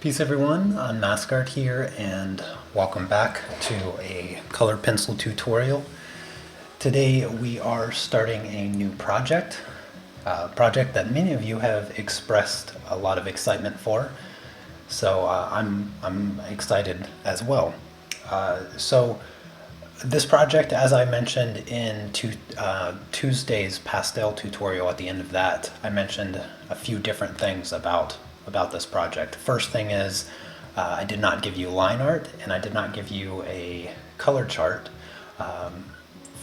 Peace everyone, Mascart here, and welcome back to a color pencil tutorial. Today we are starting a new project, a project that many of you have expressed a lot of excitement for, so I'm excited as well. So this project, as I mentioned in Tuesday's Pastel tutorial, at the end of that, I mentioned a few different things about this project. First thing is I did not give you line art and I did not give you a color chart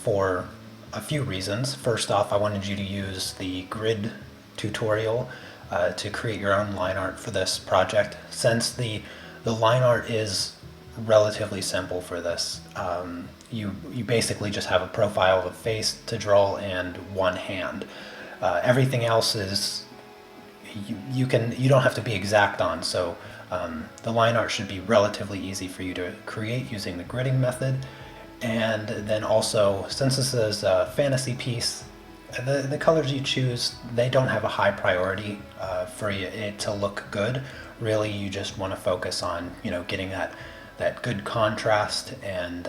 for a few reasons. First off, I wanted you to use the grid tutorial to create your own line art for this project. Since the line art is relatively simple for this, you basically just have a profile of a face to draw and one hand. Everything else is you don't have to be exact on, so the line art should be relatively easy for you to create using the gridding method. And then also, since this is a fantasy piece, the colors you choose, they don't have a high priority for it to look good. Really, you just want to focus on getting that good contrast and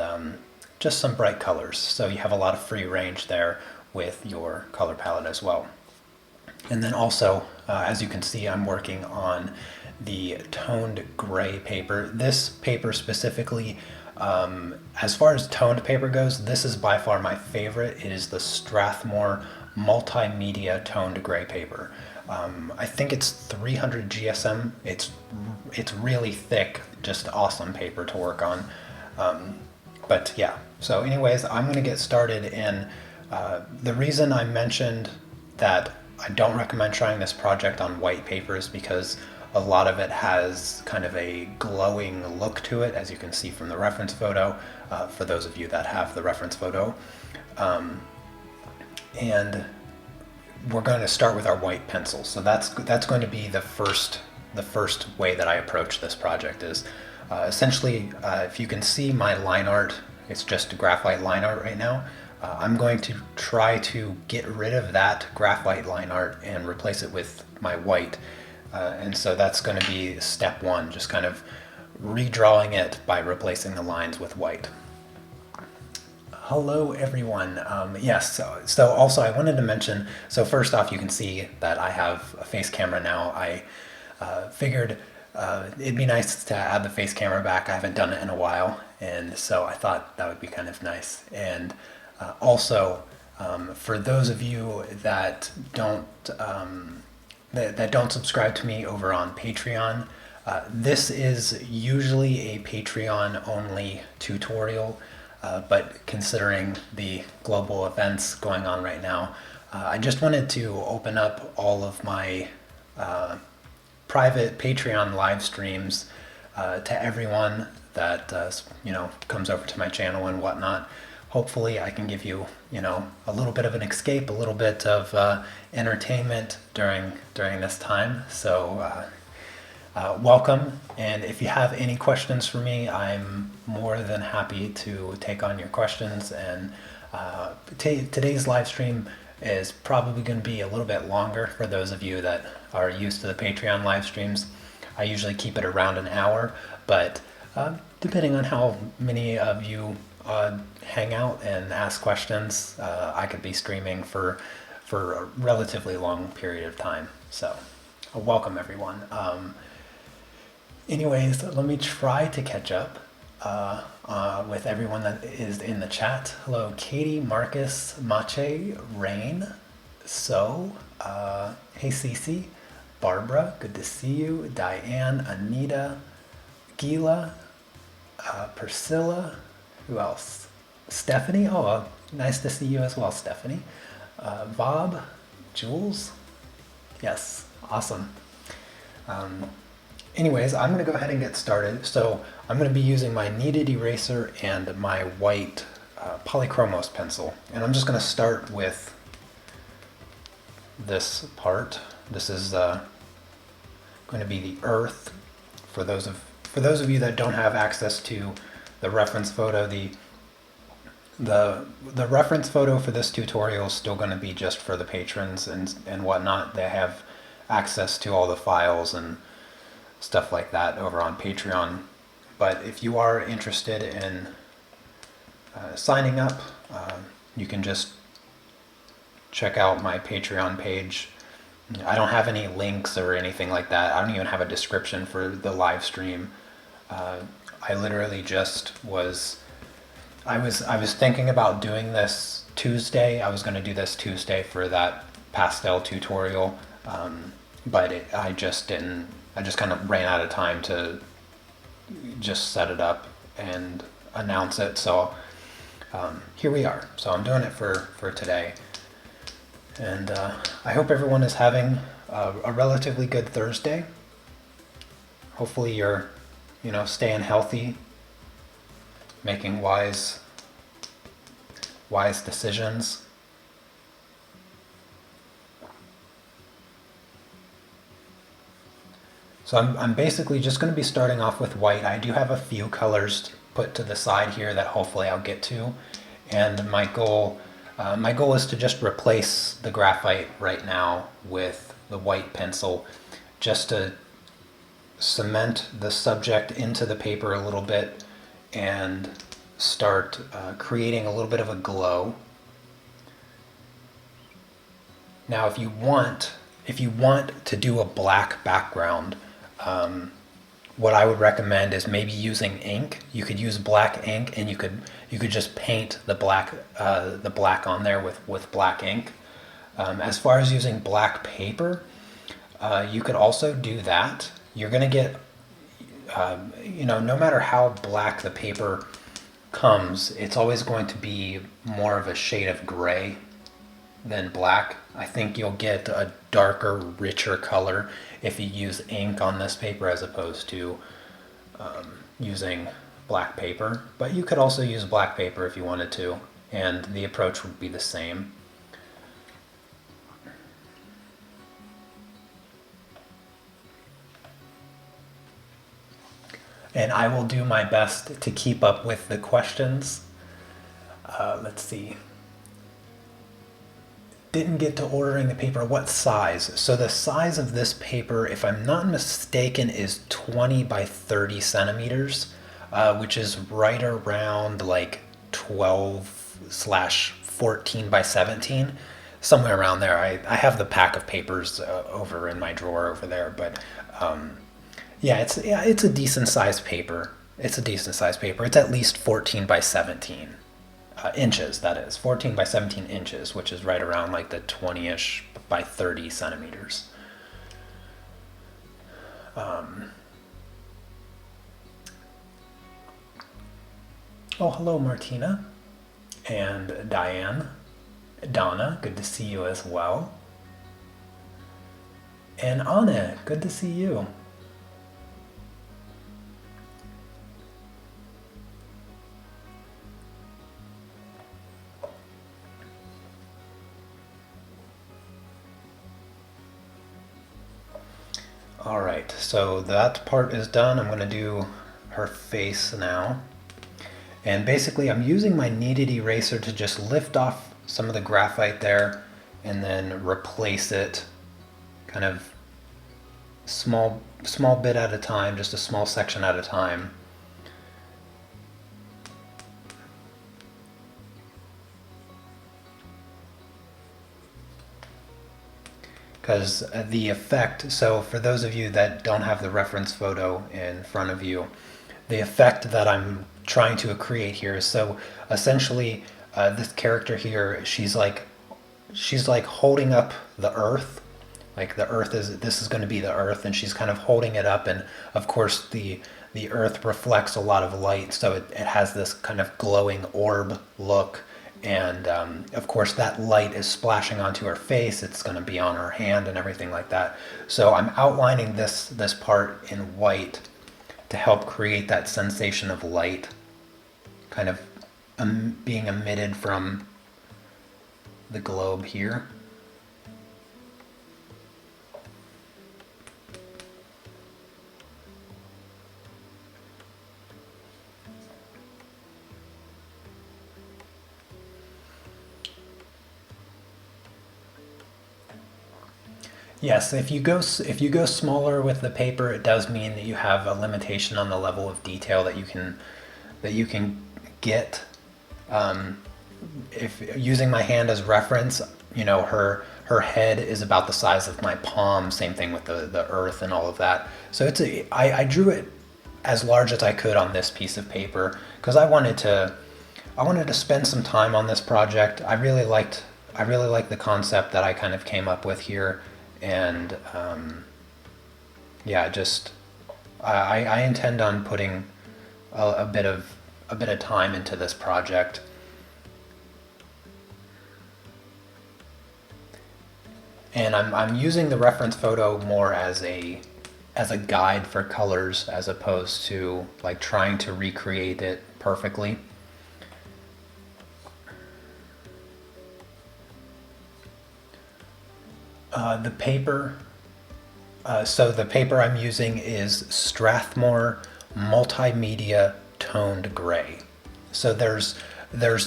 just some bright colors, so you have a lot of free range there with your color palette as well. And then also, as you can see, I'm working on the toned gray paper. This paper specifically, as far as toned paper goes, this is by far my favorite. It is the Strathmore Multimedia Toned Gray paper. I think it's 300 GSM. It's really thick, just awesome paper to work on. But yeah, so anyways, I'm going to get started. And the reason I mentioned that I don't recommend trying this project on white paper is because a lot of it has kind of a glowing look to it, as you can see from the reference photo, for those of you that have the reference photo. And we're going to start with our white pencil. So that's going to be the first way that I approach this project is essentially, if you can see my line art, it's just graphite line art right now. I'm going to try to get rid of that graphite line art and replace it with my white. And so that's going to be step one, just kind of redrawing it by replacing the lines with white. Hello everyone. Yes, so also I wanted to mention, so first off, you can see that I have a face camera now. I figured it'd be nice to add the face camera back. I haven't done it in a while, and so I thought that would be kind of nice. And also, for those of you that don't subscribe to me over on Patreon, this is usually a Patreon-only tutorial, but considering the global events going on right now, I just wanted to open up all of my private Patreon live streams to everyone that comes over to my channel and whatnot. Hopefully I can give you, a little bit of an escape, a little bit of entertainment during this time. So welcome, and if you have any questions for me, I'm more than happy to take on your questions. And today's live stream is probably going to be a little bit longer for those of you that are used to the Patreon live streams. I usually keep it around an hour, but depending on how many of you hang out and ask questions, I could be streaming for a relatively long period of time. So welcome everyone. Anyways, let me try to catch up with everyone that is in the chat. Hello Katie, Marcus, Mache, Rain, So, hey Cece, Barbara, good to see you, Diane, Anita, Gila, Priscilla, who else? Stephanie, oh, nice to see you as well, Stephanie. Bob, Jules, yes, awesome. Anyways, I'm going to go ahead and get started. So I'm going to be using my kneaded eraser and my white Polychromos pencil. And I'm just going to start with this part. This is going to be the earth. For those of you that don't have access to the reference photo, the reference photo for this tutorial is still going to be just for the patrons and whatnot. They have access to all the files and stuff like that over on Patreon. But if you are interested in signing up, you can just check out my Patreon page. I don't have any links or anything like that. I don't even have a description for the live stream. I literally just I was thinking about doing this Tuesday. I was going to do this Tuesday for that pastel tutorial, but I just didn't. I just kind of ran out of time to just set it up and announce it. So here we are. So I'm doing it for today. And I hope everyone is having a relatively good Thursday. Hopefully you're, staying healthy, making wise decisions. So I'm basically just going to be starting off with white. I do have a few colors put to the side here that hopefully I'll get to. And my goal is to just replace the graphite right now with the white pencil, just to cement the subject into the paper a little bit and start creating a little bit of a glow. Now, if you want to do a black background, what I would recommend is maybe using ink. You could use black ink, and you could just paint the black on there with black ink. As far as using black paper, you could also do that. You're gonna get, no matter how black the paper comes, it's always going to be more of a shade of gray than black. I think you'll get a darker, richer color if you use ink on this paper as opposed to using black paper. But you could also use black paper if you wanted to, and the approach would be the same. And I will do my best to keep up with the questions. Let's see. Didn't get to ordering the paper. What size? So the size of this paper, if I'm not mistaken, is 20 by 30 centimeters, which is right around like 12/14 by 17, somewhere around there. I have the pack of papers over in my drawer over there, but yeah, it's a decent sized paper. It's at least 14 by 17. Inches, that is 14 by 17 inches, which is right around like the 20-ish by 30 centimeters. Oh, hello, Martina and Diane. Donna, good to see you as well. And Anna, good to see you. All right, so that part is done. I'm going to do her face now. And basically I'm using my kneaded eraser to just lift off some of the graphite there and then replace it kind of small bit at a time, just a small section at a time. Because the effect, so for those of you that don't have the reference photo in front of you, the effect that I'm trying to create here is, so essentially this character here, she's like holding up the earth, like this is going to be the earth, and she's kind of holding it up, and of course the earth reflects a lot of light, so it has this kind of glowing orb look. And of course that light is splashing onto her face, it's going to be on her hand and everything like that. So I'm outlining this part in white to help create that sensation of light kind of being emitted from the globe here. Yes, if you go smaller with the paper, it does mean that you have a limitation on the level of detail that you can get. If using my hand as reference, you know, her head is about the size of my palm. Same thing with the earth and all of that. So I drew it as large as I could on this piece of paper because I wanted to spend some time on this project. I really liked the concept that I kind of came up with here, and yeah, just I intend on putting a bit of time into this project. And I'm using the reference photo more as a guide for colors as opposed to like trying to recreate it perfectly. The paper, so the paper I'm using is Strathmore Multimedia Toned Gray. So there's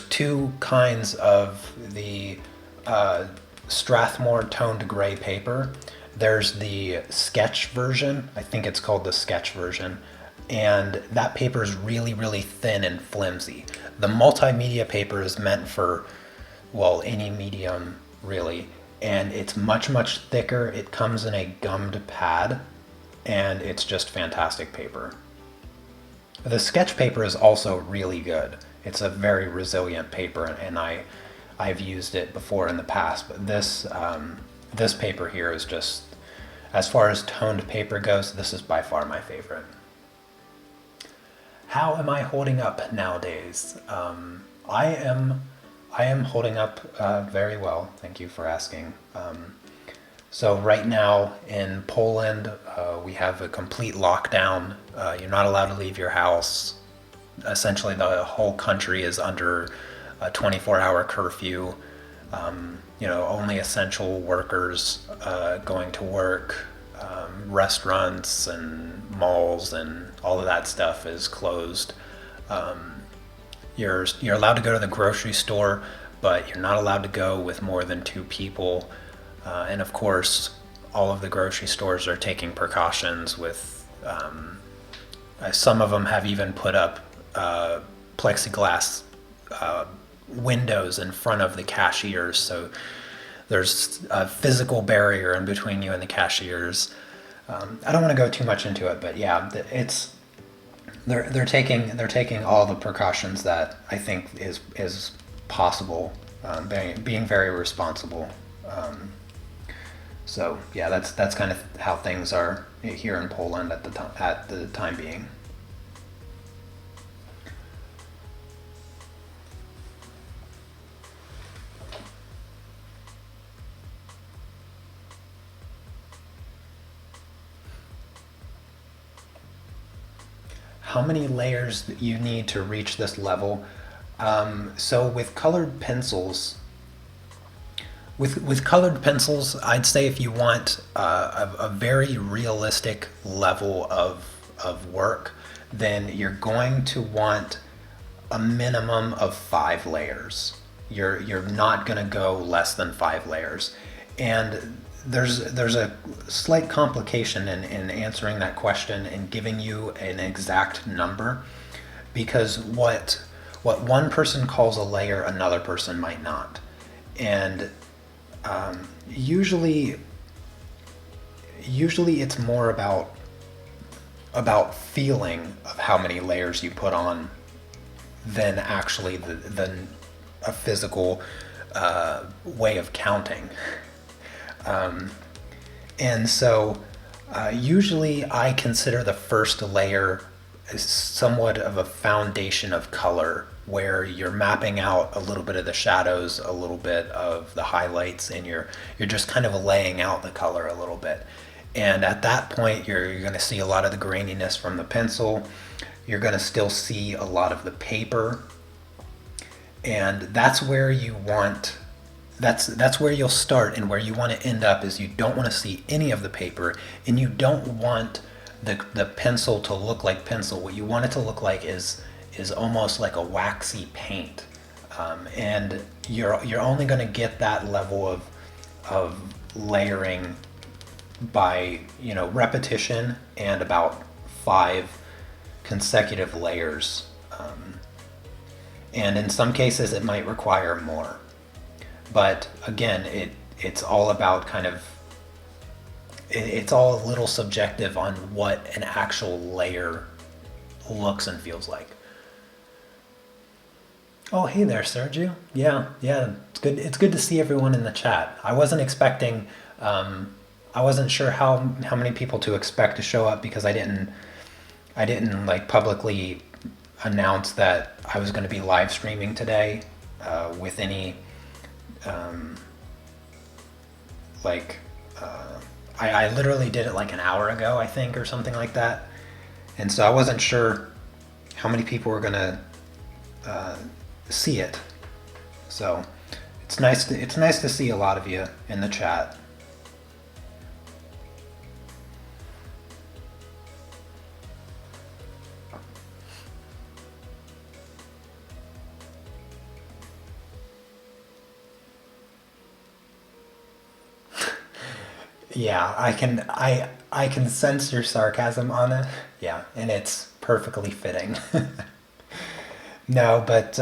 two kinds of the Strathmore Toned Gray paper. There's the sketch version, I think it's called the sketch version, and that paper is really, really thin and flimsy. The multimedia paper is meant for, well, any medium really, and it's much, much thicker. It comes in a gummed pad, and it's just fantastic paper. The sketch paper is also really good. It's a very resilient paper, and I've used it before in the past, but this paper here is just, as far as toned paper goes, this is by far my favorite. How am I holding up nowadays? I am holding up very well. Thank you for asking. So right now in Poland, we have a complete lockdown. You're not allowed to leave your house. Essentially, the whole country is under a 24-hour curfew. You know, only essential workers going to work. Restaurants and malls and all of that stuff is closed. You're allowed to go to the grocery store, but you're not allowed to go with more than 2 people. And of course, all of the grocery stores are taking precautions with, some of them have even put up plexiglass windows in front of the cashiers, so there's a physical barrier in between you and the cashiers. I don't want to go too much into it, but yeah, they're taking all the precautions that I think is possible, being very responsible. So yeah, that's kind of how things are here in Poland at the time being. How many layers you need to reach this level? So with colored pencils, I'd say if you want a very realistic level of work, then you're going to want a minimum of 5 layers. You're not going to go less than 5 layers, and there's a slight complication in answering that question and giving you an exact number, because what one person calls a layer, another person might not. And usually it's more about feeling of how many layers you put on than actually than a physical way of counting. And so usually I consider the first layer as somewhat of a foundation of color, where you're mapping out a little bit of the shadows, a little bit of the highlights, and you're just kind of laying out the color a little bit. And at that point, you're going to see a lot of the graininess from the pencil. You're going to still see a lot of the paper, and that's where you want. That's where you'll start, and where you want to end up is you don't want to see any of the paper, and you don't want the pencil to look like pencil. What you want it to look like is almost like a waxy paint, and you're only going to get that level of layering by, repetition and about 5 consecutive layers. And in some cases it might require more. But again, it's all about it's all a little subjective on what an actual layer looks and feels like. Oh, hey there, Sergio. Yeah, it's good. It's good to see everyone in the chat. I wasn't expecting. I wasn't sure how many people to expect to show up because I didn't like publicly announce that I was going to be live streaming today with any I literally did it like an hour ago, I think, or something like that, and so I wasn't sure how many people were going to see it. So it's nice to see a lot of you in the chat. Yeah, I can sense your sarcasm on it. Yeah, and it's perfectly fitting. No, but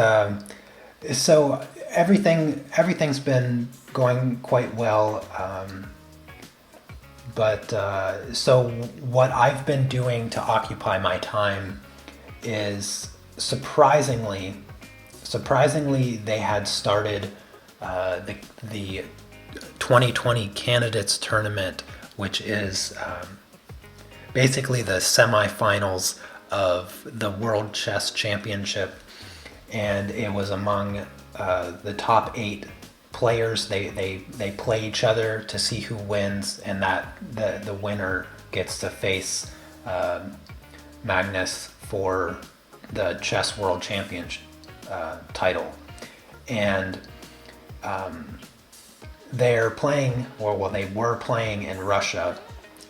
so everything's been going quite well. But so what I've been doing to occupy my time is surprisingly they had started the 2020 Candidates Tournament, which is basically the semifinals of the World Chess Championship, and it was among the top 8 players. They play each other to see who wins, and that the winner gets to face Magnus for the Chess World Championship title. And they're playing, or they were playing in Russia,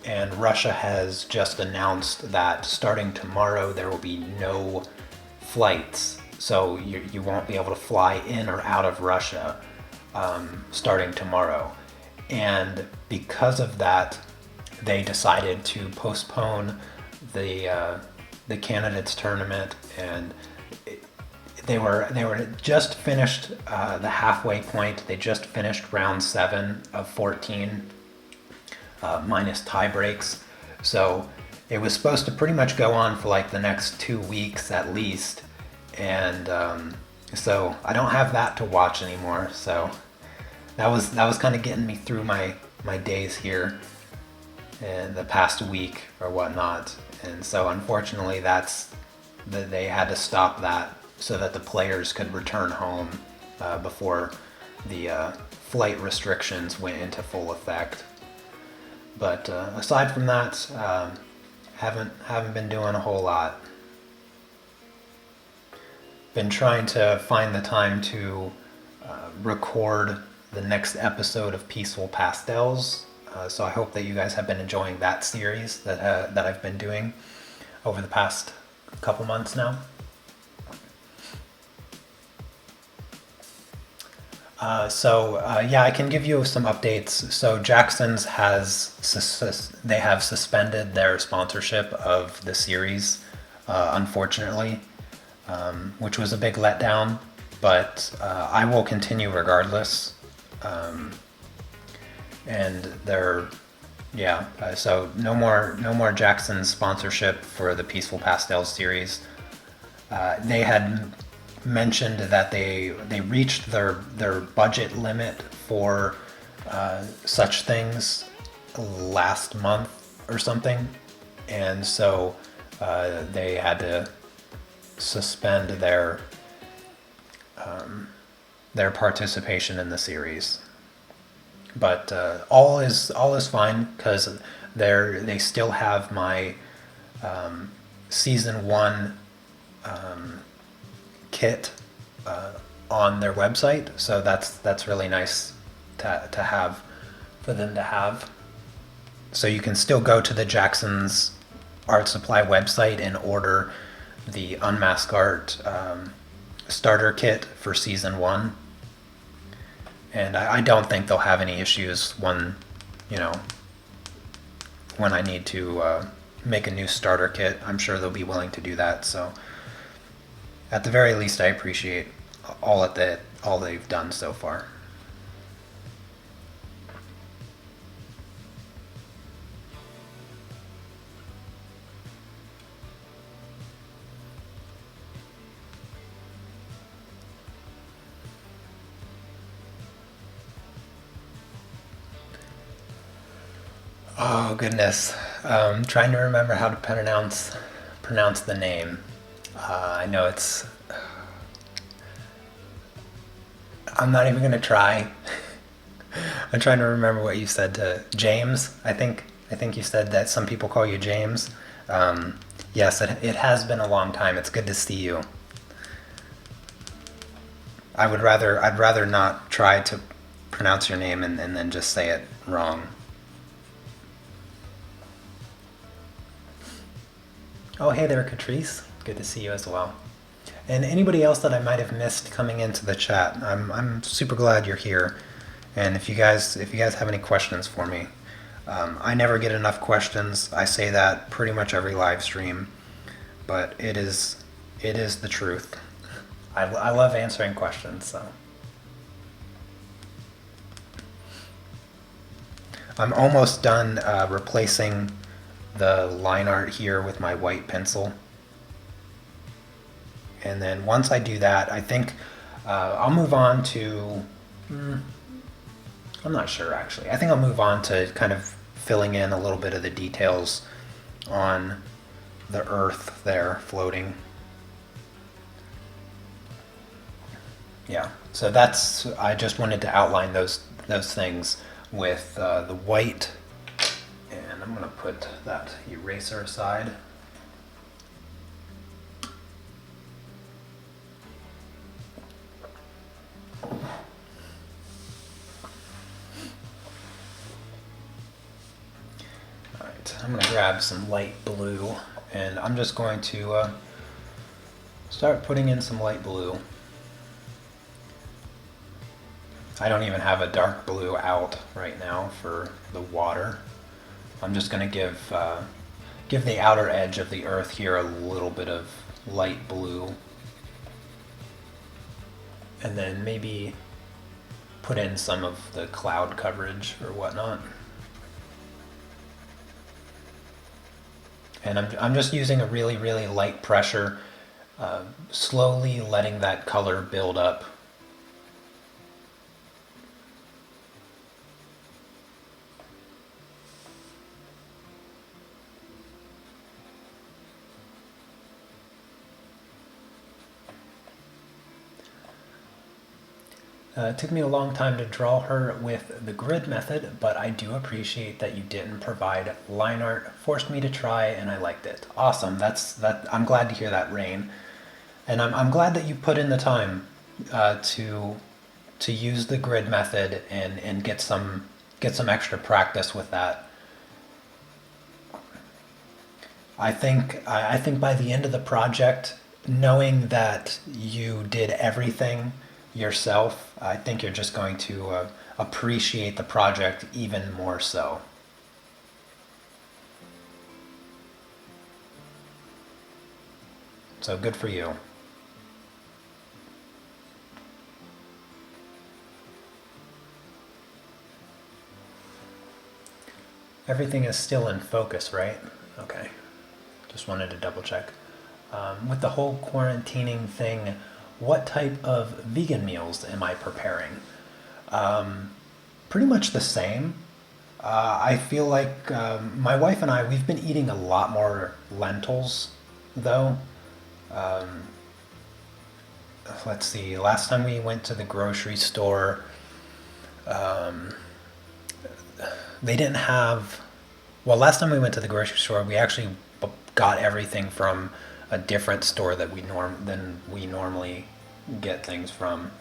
and Russia has just announced that starting tomorrow there will be no flights, so you won't be able to fly in or out of Russia starting tomorrow. And because of that, they decided to postpone the candidates tournament, and they were just finished the halfway point. They just finished round 7 of 14 minus tie breaks. So it was supposed to pretty much go on for like the next 2 weeks at least. And so I don't have that to watch anymore. So that was kind of getting me through my days here in the past week or whatnot. And so unfortunately they had to stop that so that the players could return home before the flight restrictions went into full effect. But aside from that, haven't been doing a whole lot. Been trying to find the time to record the next episode of Peaceful Pastels. So I hope that you guys have been enjoying that series that I've been doing over the past couple months now. I can give you some updates. So Jackson's they have suspended their sponsorship of the series, unfortunately, which was a big letdown, but I will continue regardless. So no more Jackson's sponsorship for the Peaceful Pastels series. They had mentioned that they reached their budget limit for such things last month or something, and so they had to suspend their participation in the series. But all is fine because they still have my season 1 kit on their website, so that's really nice to have for them to have. So you can still go to the Jackson's Art Supply website and order the Unmask Art starter kit for season 1, and I don't think they'll have any issues when when I need to make a new starter kit. I'm sure they'll be willing to do that. So at the very least, I appreciate all they've done so far. Oh goodness, trying to remember how to pronounce the name. I know it's. I'm not even gonna try. I'm trying to remember what you said to James. I think you said that some people call you James. Yes, it has been a long time. It's good to see you. I'd rather not try to pronounce your name and then just say it wrong. Oh, hey there, Catrice. Good to see you as well. And anybody else that I might have missed coming into the chat, I'm super glad you're here. And if you guys have any questions for me, I never get enough questions. I say that pretty much every live stream, but it is the truth. I love answering questions. So I'm almost done replacing the line art here with my white pencil. And then once I do that, I think I'll move on to, I'm not sure actually. I think I'll move on to kind of filling in a little bit of the details on the earth there floating. Yeah, so I just wanted to outline those things with the white. And I'm going to put that eraser aside. Alright, I'm going to grab some light blue and I'm just going to start putting in some light blue. I don't even have a dark blue out right now for the water. I'm just going to give the outer edge of the earth here a little bit of light blue. And then maybe put in some of the cloud coverage or whatnot. And I'm just using a really, really light pressure, slowly letting that color build up. It took me a long time to draw her with the grid method, but I do appreciate that you didn't provide line art. Forced me to try, and I liked it. Awesome. I'm glad to hear that, Rain. And I'm glad that you put in the time to use the grid method and get some extra practice with that. I think by the end of the project, knowing that you did everything yourself, I think you're just going to appreciate the project even more so. So good for you. Everything is still in focus, right? Okay. Just wanted to double check. With the whole quarantining thing, what type of vegan meals am I preparing? Pretty much the same. I feel like my wife and I, we've been eating a lot more lentils, though. Let's see, last time we went to the grocery store, they didn't have, well, last time we went to the grocery store, we actually got everything from a different store that than we normally get things from.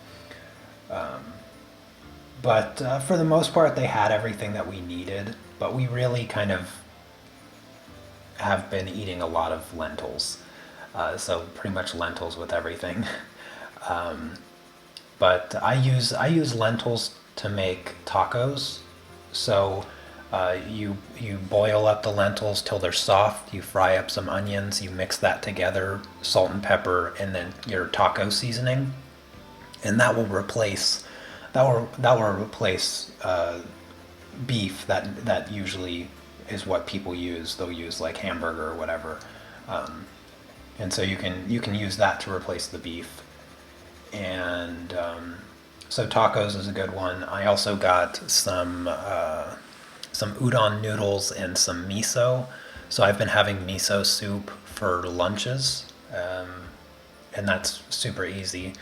But for the most part, they had everything that we needed, but we really kind of have been eating a lot of lentils. So pretty much lentils with everything. But I use lentils to make tacos. So You boil up the lentils till they're soft. You fry up some onions. You mix that together, salt and pepper, and then your taco seasoning, and that will replace beef. That usually is what people use. They'll use like hamburger or whatever, and so you can use that to replace the beef. And so tacos is a good one. I also got some udon noodles and some miso. So I've been having miso soup for lunches, and that's super easy.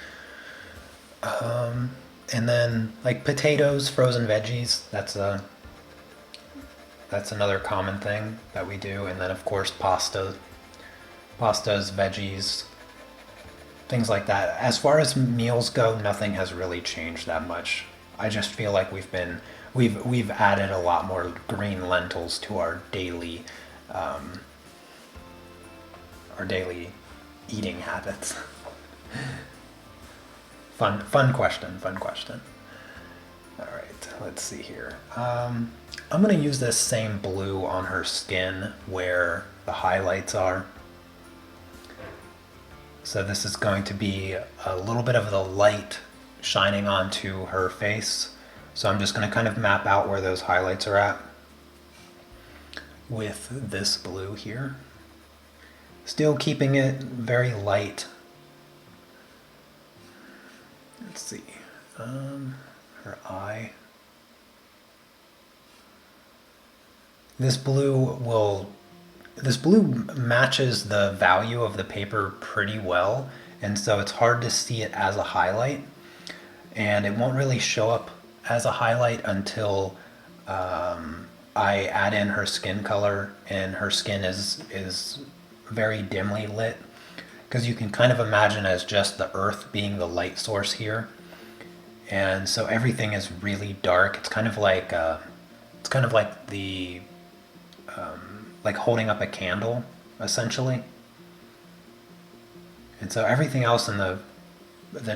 And then like potatoes, frozen veggies. That's another common thing that we do. And then of course pastas, veggies, things like that. As far as meals go, nothing has really changed that much. I just feel like we've added a lot more green lentils to our daily eating habits. Fun question. All right, let's see here. I'm gonna use this same blue on her skin where the highlights are. So this is going to be a little bit of the light shining onto her face. So I'm just going to kind of map out where those highlights are at with this blue here. Still keeping it very light. Let's see, her eye. This blue matches the value of the paper pretty well, and so it's hard to see it as a highlight, and it won't really show up as a highlight until I add in her skin color, and her skin is very dimly lit, because you can kind of imagine as just the earth being the light source here, and so everything is really dark. It's kind of like the like holding up a candle, essentially. And so everything else in the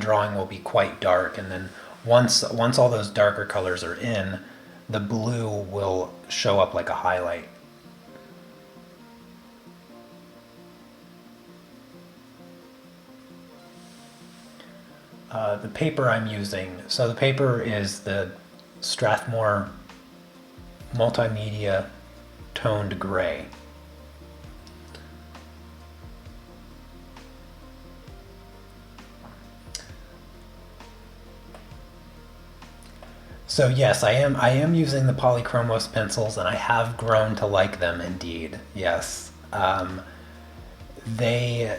drawing will be quite dark, and then once all those darker colors are in, the blue will show up like a highlight. The paper I'm using, so the paper is the Strathmore Multimedia Toned Gray. So yes, I am using the Polychromos pencils, and I have grown to like them indeed. Yes, they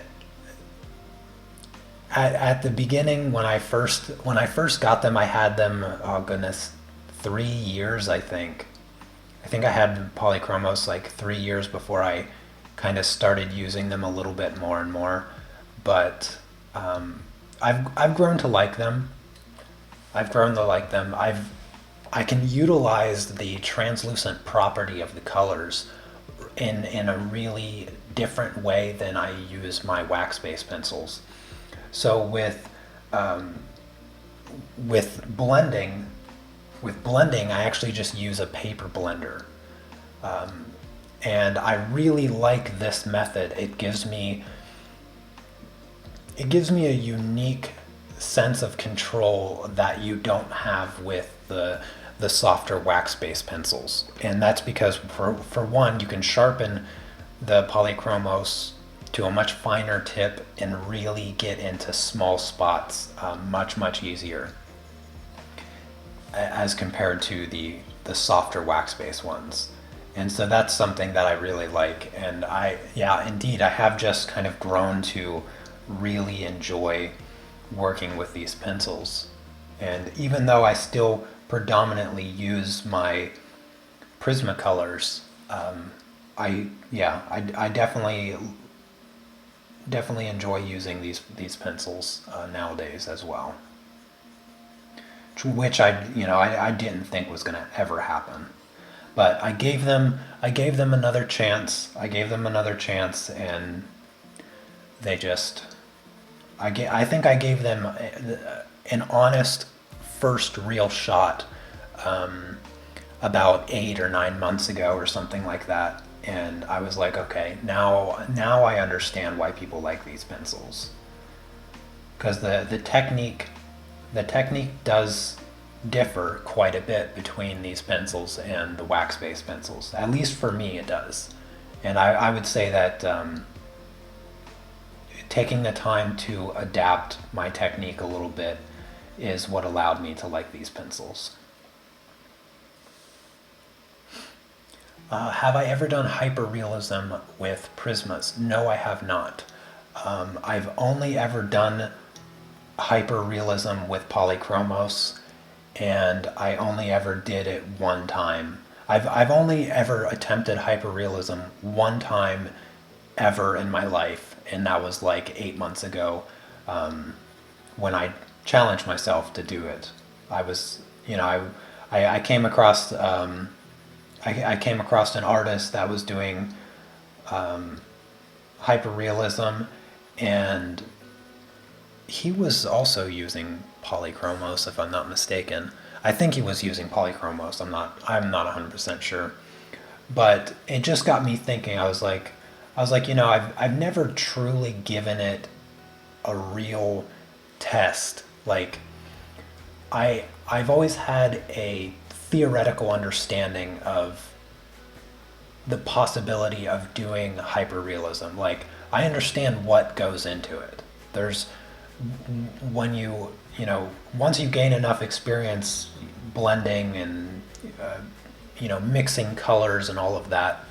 at the beginning when I first got them, I had them, oh goodness, 3 years I think. I think I had Polychromos like 3 years before I kind of started using them a little bit more and more. But I've grown to like them. I can utilize the translucent property of the colors in a really different way than I use my wax-based pencils. So with blending, I actually just use a paper blender, and I really like this method. It gives me a unique sense of control that you don't have with the softer wax-based pencils, and that's because for one, you can sharpen the Polychromos to a much finer tip and really get into small spots much easier as compared to the softer wax-based ones. And so that's something that I really like, and I have just kind of grown to really enjoy working with these pencils. And even though I still predominantly use my Prismacolors, I definitely enjoy using these pencils nowadays as well, which I didn't think was going to ever happen, but I gave them another chance. And they just, I think I gave them an honest first real shot. about 8 or 9 months ago or something like that. And I was like, okay, now I understand why people like these pencils. Because the technique does differ quite a bit between these pencils and the wax-based pencils. At least for me, it does. And I would say that taking the time to adapt my technique a little bit is what allowed me to like these pencils. Have I ever done hyperrealism with Prismas? No, I have not. I've only ever done hyperrealism with Polychromos, and I only ever did it one time. I've only ever attempted hyperrealism one time ever in my life, and that was like 8 months ago, when I challenged myself to do it. I was, I came across I came across an artist that was doing hyperrealism, and he was also using Polychromos, if I'm not mistaken. I think he was using Polychromos. I'm not 100% sure. But it just got me thinking. I was like, I've never truly given it a real test. Like, I've always had a theoretical understanding of the possibility of doing hyperrealism. Like, I understand what goes into it. There's, when once you gain enough experience blending and mixing colors and all of that,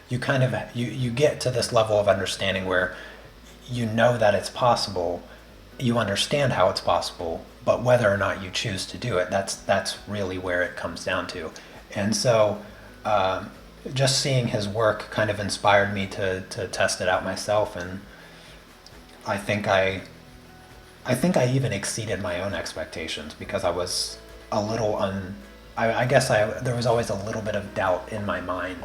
you kind of you get to this level of understanding where you know that it's possible, you understand how it's possible, but whether or not you choose to do it, that's really where it comes down to. And so just seeing his work kind of inspired me to test it out myself, and I think I even exceeded my own expectations, because I was a little I guess there was always a little bit of doubt in my mind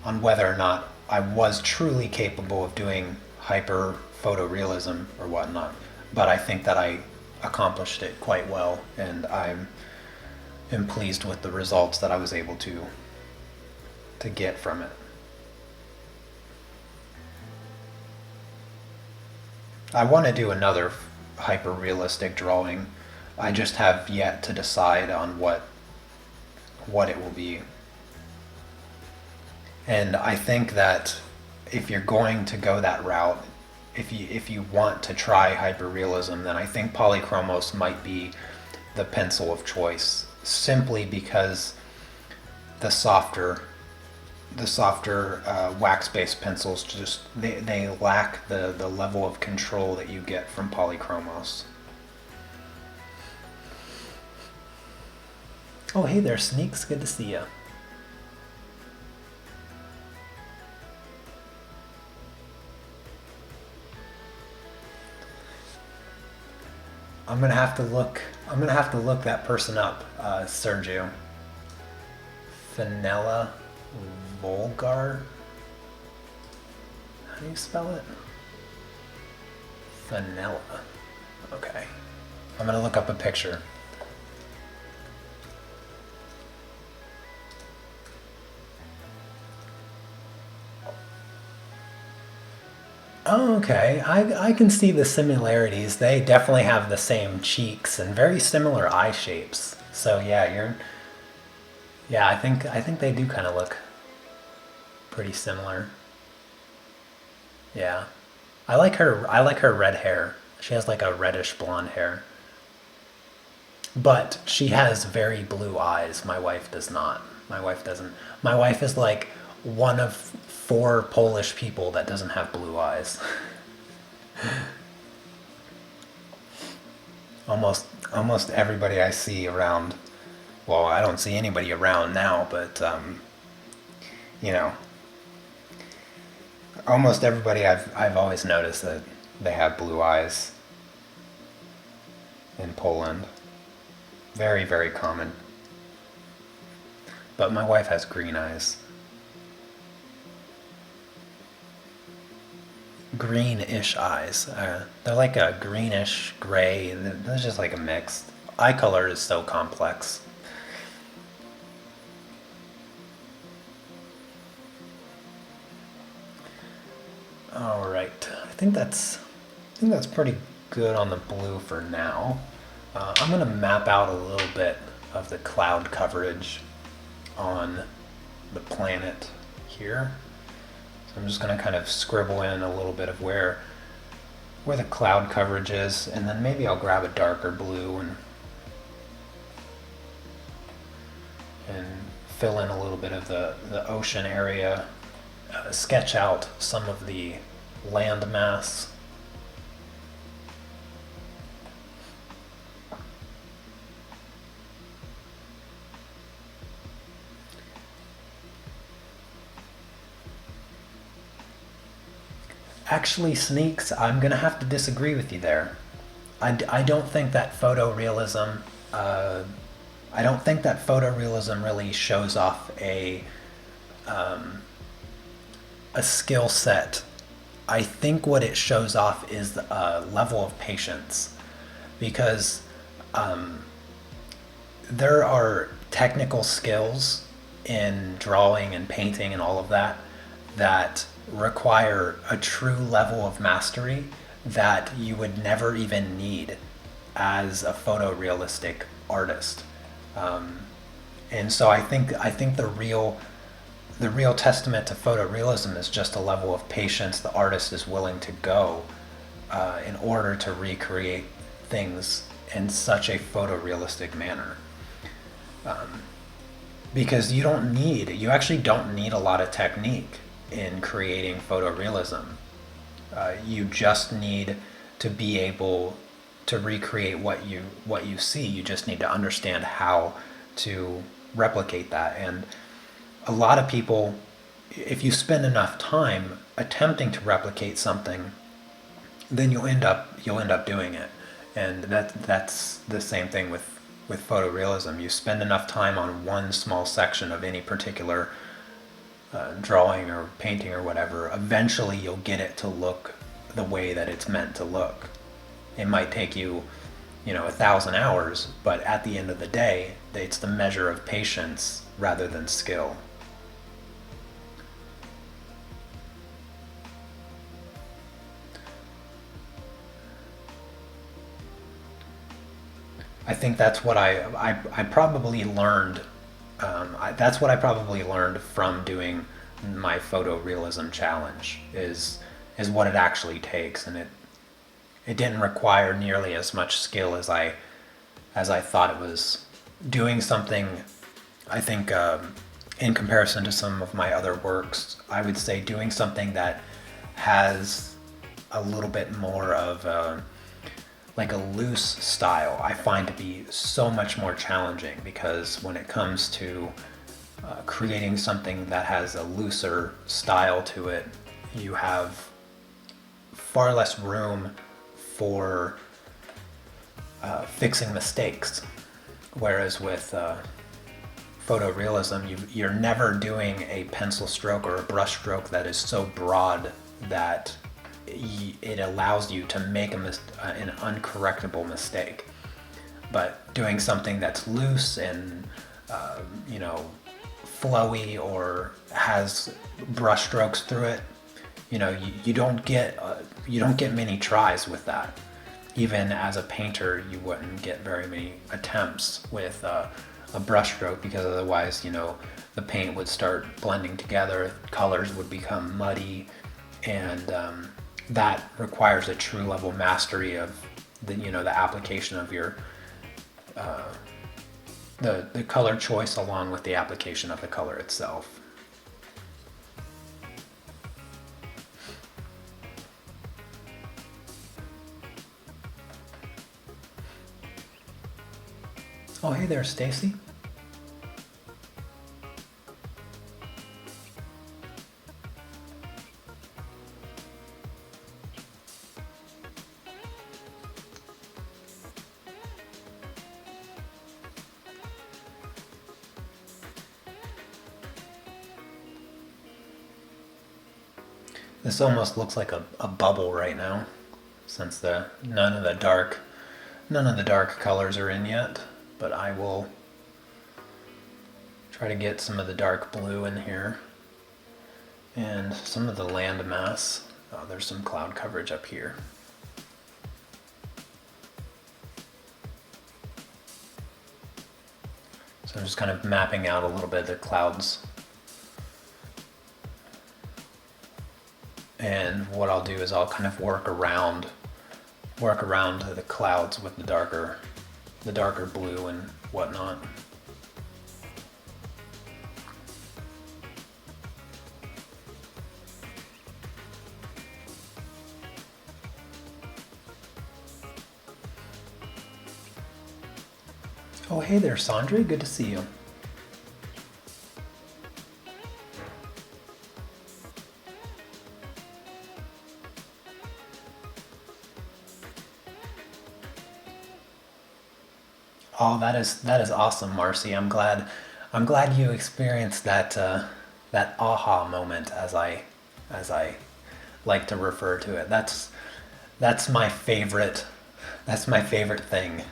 on whether or not I was truly capable of doing hyper photorealism or whatnot. But I think that I accomplished it quite well, and I'm pleased with the results that I was able to get from it. I want to do another hyper-realistic drawing. I just have yet to decide on what it will be. And I think that if you're going to go that route, if you want to try hyperrealism, then I think Polychromos might be the pencil of choice, simply because the softer wax-based pencils just they lack the level of control that you get from Polychromos. Oh, hey there, Sneaks. Good to see you. I'm gonna have to look that person up, Sergio. Fenella Volgar. How do you spell it? Fenella. Okay. I'm gonna look up a picture. Oh, okay. I can see the similarities. They definitely have the same cheeks and very similar eye shapes. So yeah, I think they do kind of look pretty similar. Yeah. I like her red hair. She has like a reddish blonde hair. But she has very blue eyes. My wife does not. My wife doesn't. My wife is like one of 4 Polish people that doesn't have blue eyes. Almost everybody I see around, well, I don't see anybody around now, but almost everybody I've always noticed that they have blue eyes in Poland. Very, very common. But my wife has green eyes. Greenish eyes. They're like a greenish gray. They're just like a mix. eye color is so complex. All right, I think that's pretty good on the blue for now. I'm gonna map out a little bit of the cloud coverage on the planet here. So I'm just gonna kind of scribble in a little bit of where the cloud coverage is, and then maybe I'll grab a darker blue and fill in a little bit of the ocean area, sketch out some of the landmass. Actually, Sneaks, I'm gonna have to disagree with you there. I don't think that photorealism. I don't think that photorealism really shows off a skill set. I think what it shows off is a level of patience, because there are technical skills in drawing and painting and all of that that require a true level of mastery that you would never even need as a photorealistic artist. And so I think the real testament to photorealism is just a level of patience the artist is willing to go in order to recreate things in such a photorealistic manner. Because you actually don't need a lot of technique in creating photorealism. You just need to be able to recreate what you see. You just need to understand how to replicate that. And a lot of people, if you spend enough time attempting to replicate something, then you'll end up doing it. And that's the same thing with photorealism. You spend enough time on one small section of any particular drawing or painting or whatever, eventually you'll get it to look the way that it's meant to look. It might take you, 1,000 hours, but at the end of the day, it's the measure of patience rather than skill. I think that's what I probably learned. That's what I probably learned from doing my photorealism challenge is what it actually takes, and it didn't require nearly as much skill as I thought it was. Doing something, I think, in comparison to some of my other works, I would say doing something that has a little bit more of like a loose style, I find to be so much more challenging, because when it comes to creating something that has a looser style to it, you have far less room for fixing mistakes. Whereas with photorealism, you're never doing a pencil stroke or a brush stroke that is so broad that it allows you to make an uncorrectable mistake. But doing something that's loose and flowy, or has brush strokes through it, you don't get many tries with that. Even as a painter, you wouldn't get very many attempts with a brush stroke, because otherwise, the paint would start blending together, colors would become muddy, and that requires a true level mastery of the application of your the color choice along with the application of the color itself. Oh, hey there, Stacy. This almost looks like a bubble right now, since none of the None of the dark colors are in yet, but I will try to get some of the dark blue in here and some of the landmass. Oh, there's some cloud coverage up here. So I'm just kind of mapping out a little bit of the clouds. And what I'll do is I'll kind of work around the clouds with the darker blue and whatnot. Oh, hey there, Sandra. Good to see you. Oh, that is awesome, Marcy. I'm glad you experienced that that aha moment, as I like to refer to it. That's my favorite. That's my favorite thing.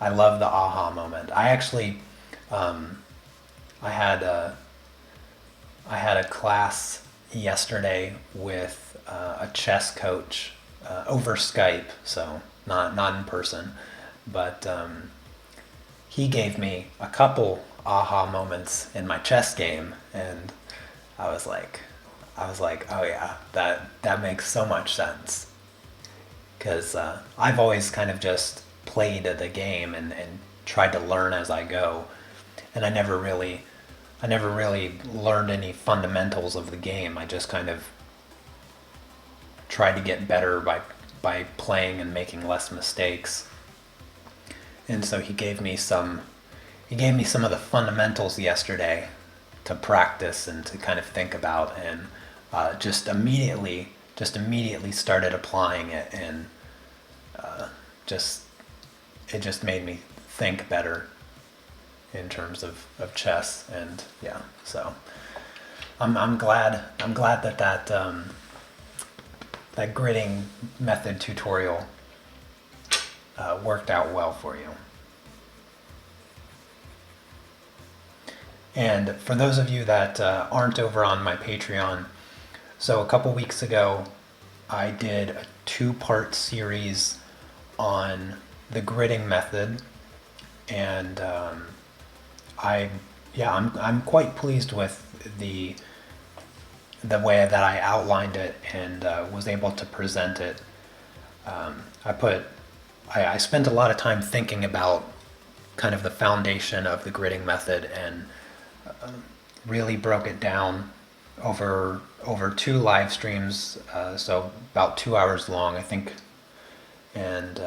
I love the aha moment. I actually, I had a class yesterday with a chess coach over Skype, so not in person, but he gave me a couple aha moments in my chess game, and I was like, oh yeah, that makes so much sense, because I've always kind of just played the game and tried to learn as I go, and I never really learned any fundamentals of the game. I just kind of tried to get better by playing and making less mistakes. And so he gave me some of the fundamentals yesterday to practice and to kind of think about, and just immediately started applying it, and it just made me think better in terms of chess. And yeah, so I'm glad that gridding method tutorial worked out well for you. And for those of you that aren't over on my Patreon, so a couple weeks ago I did a 2-part series on the gridding method, and I'm quite pleased with the way that I outlined it and was able to present it. I spent a lot of time thinking about kind of the foundation of the gridding method, and really broke it down over 2 live streams, so about 2 hours long, I think, and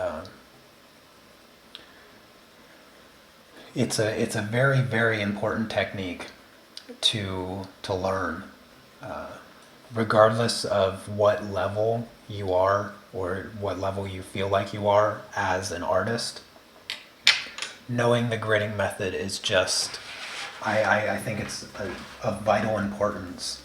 it's a very, very important technique to learn, regardless of what level you are or what level you feel like you are as an artist. Knowing the gridding method is just, I think it's of vital importance.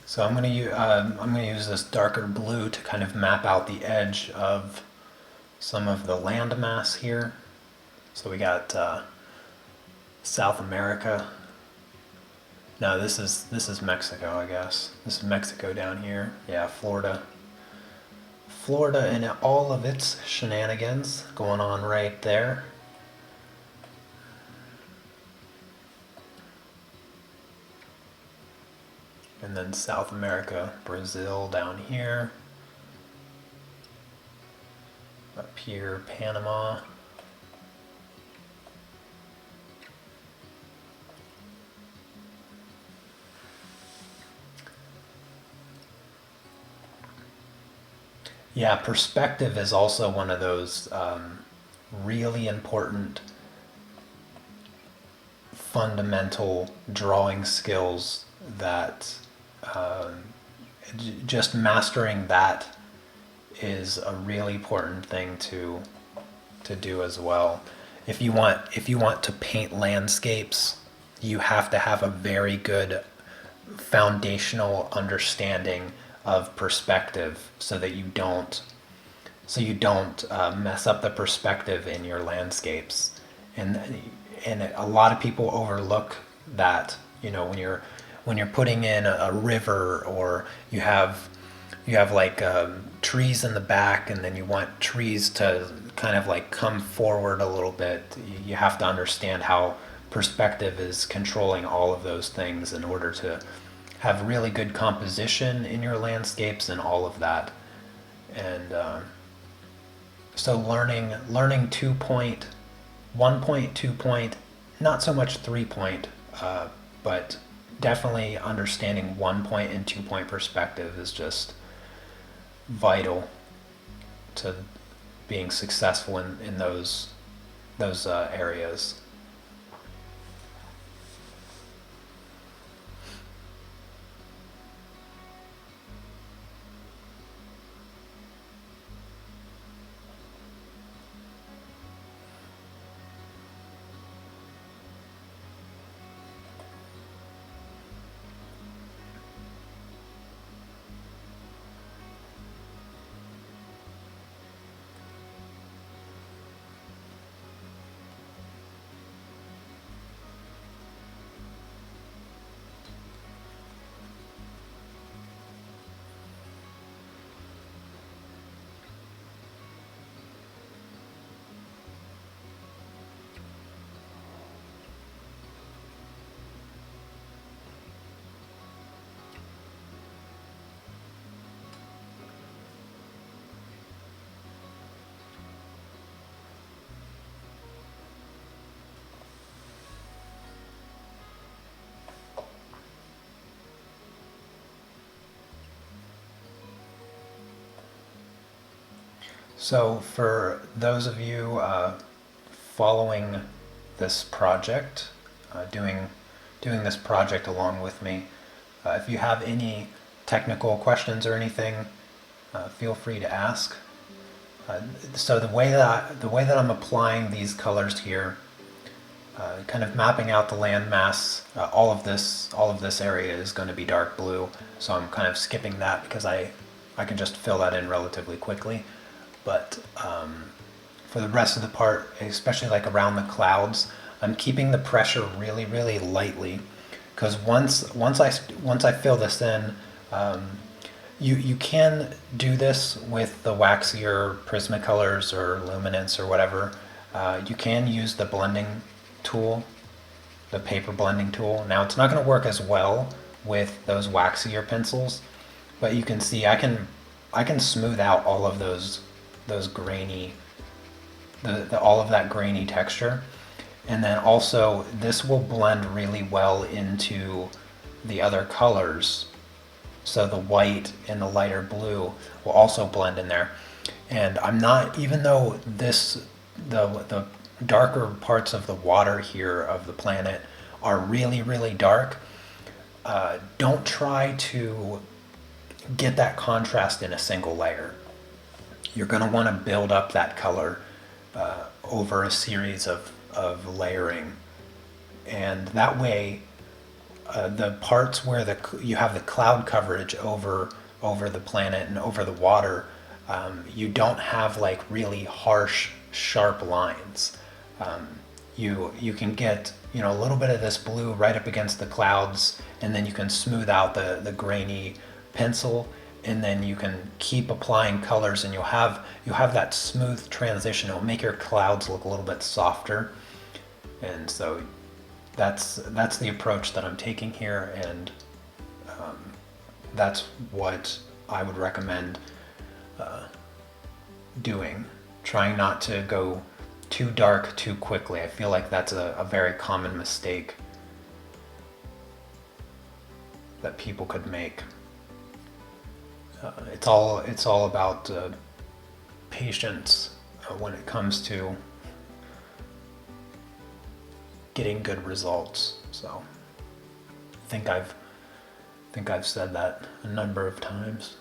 So I'm going to use this darker blue to kind of map out the edge of some of the landmass here. So we got South America. No, this is Mexico, I guess. This is Mexico down here. Yeah, Florida. Florida and all of its shenanigans going on right there. And then South America, Brazil down here. Up here, Panama. Yeah, perspective is also one of those really important fundamental drawing skills that just mastering that is a really important thing to do as well. If you want to paint landscapes, you have to have a very good foundational understanding of perspective so that you don't mess up the perspective in your landscapes. And a lot of people overlook that, you know, when you're putting in a river, or you have like trees in the back, and then you want trees to kind of like come forward a little bit. You have to understand how perspective is controlling all of those things in order to have really good composition in your landscapes and all of that. And so learning 2 point, 1 point, 2 point, not so much 3 point, but definitely understanding 1 point and 2 point perspective is just vital to being successful in those areas. So for those of you following this project, doing this project along with me, if you have any technical questions or anything, feel free to ask. So the way that I'm applying these colors here, kind of mapping out the landmass, all of this area is going to be dark blue, so I'm kind of skipping that because I can just fill that in relatively quickly. But for the rest of the part, especially like around the clouds, I'm keeping the pressure really, really lightly, because once I fill this in, you can do this with the waxier Prismacolors or Luminance or whatever. You can use the blending tool, the paper blending tool. Now it's not going to work as well with those waxier pencils, but you can see I can smooth out all of those grainy, all of that grainy texture. And then also this will blend really well into the other colors. So the white and the lighter blue will also blend in there. And I'm not, even though the darker parts of the water here of the planet are really, really dark, don't try to get that contrast in a single layer. You're going to want to build up that color over a series of layering, and that way the parts where you have the cloud coverage over the planet and over the water, you don't have like really harsh, sharp lines. You can get, you know, a little bit of this blue right up against the clouds, and then you can smooth out the grainy pencil, and then you can keep applying colors, and you'll have that smooth transition. It'll make your clouds look a little bit softer. And so that's the approach that I'm taking here, and that's what I would recommend doing. Trying not to go too dark too quickly. I feel like that's a very common mistake that people could make. It's all about patience when it comes to getting good results. So I think I've said that a number of times.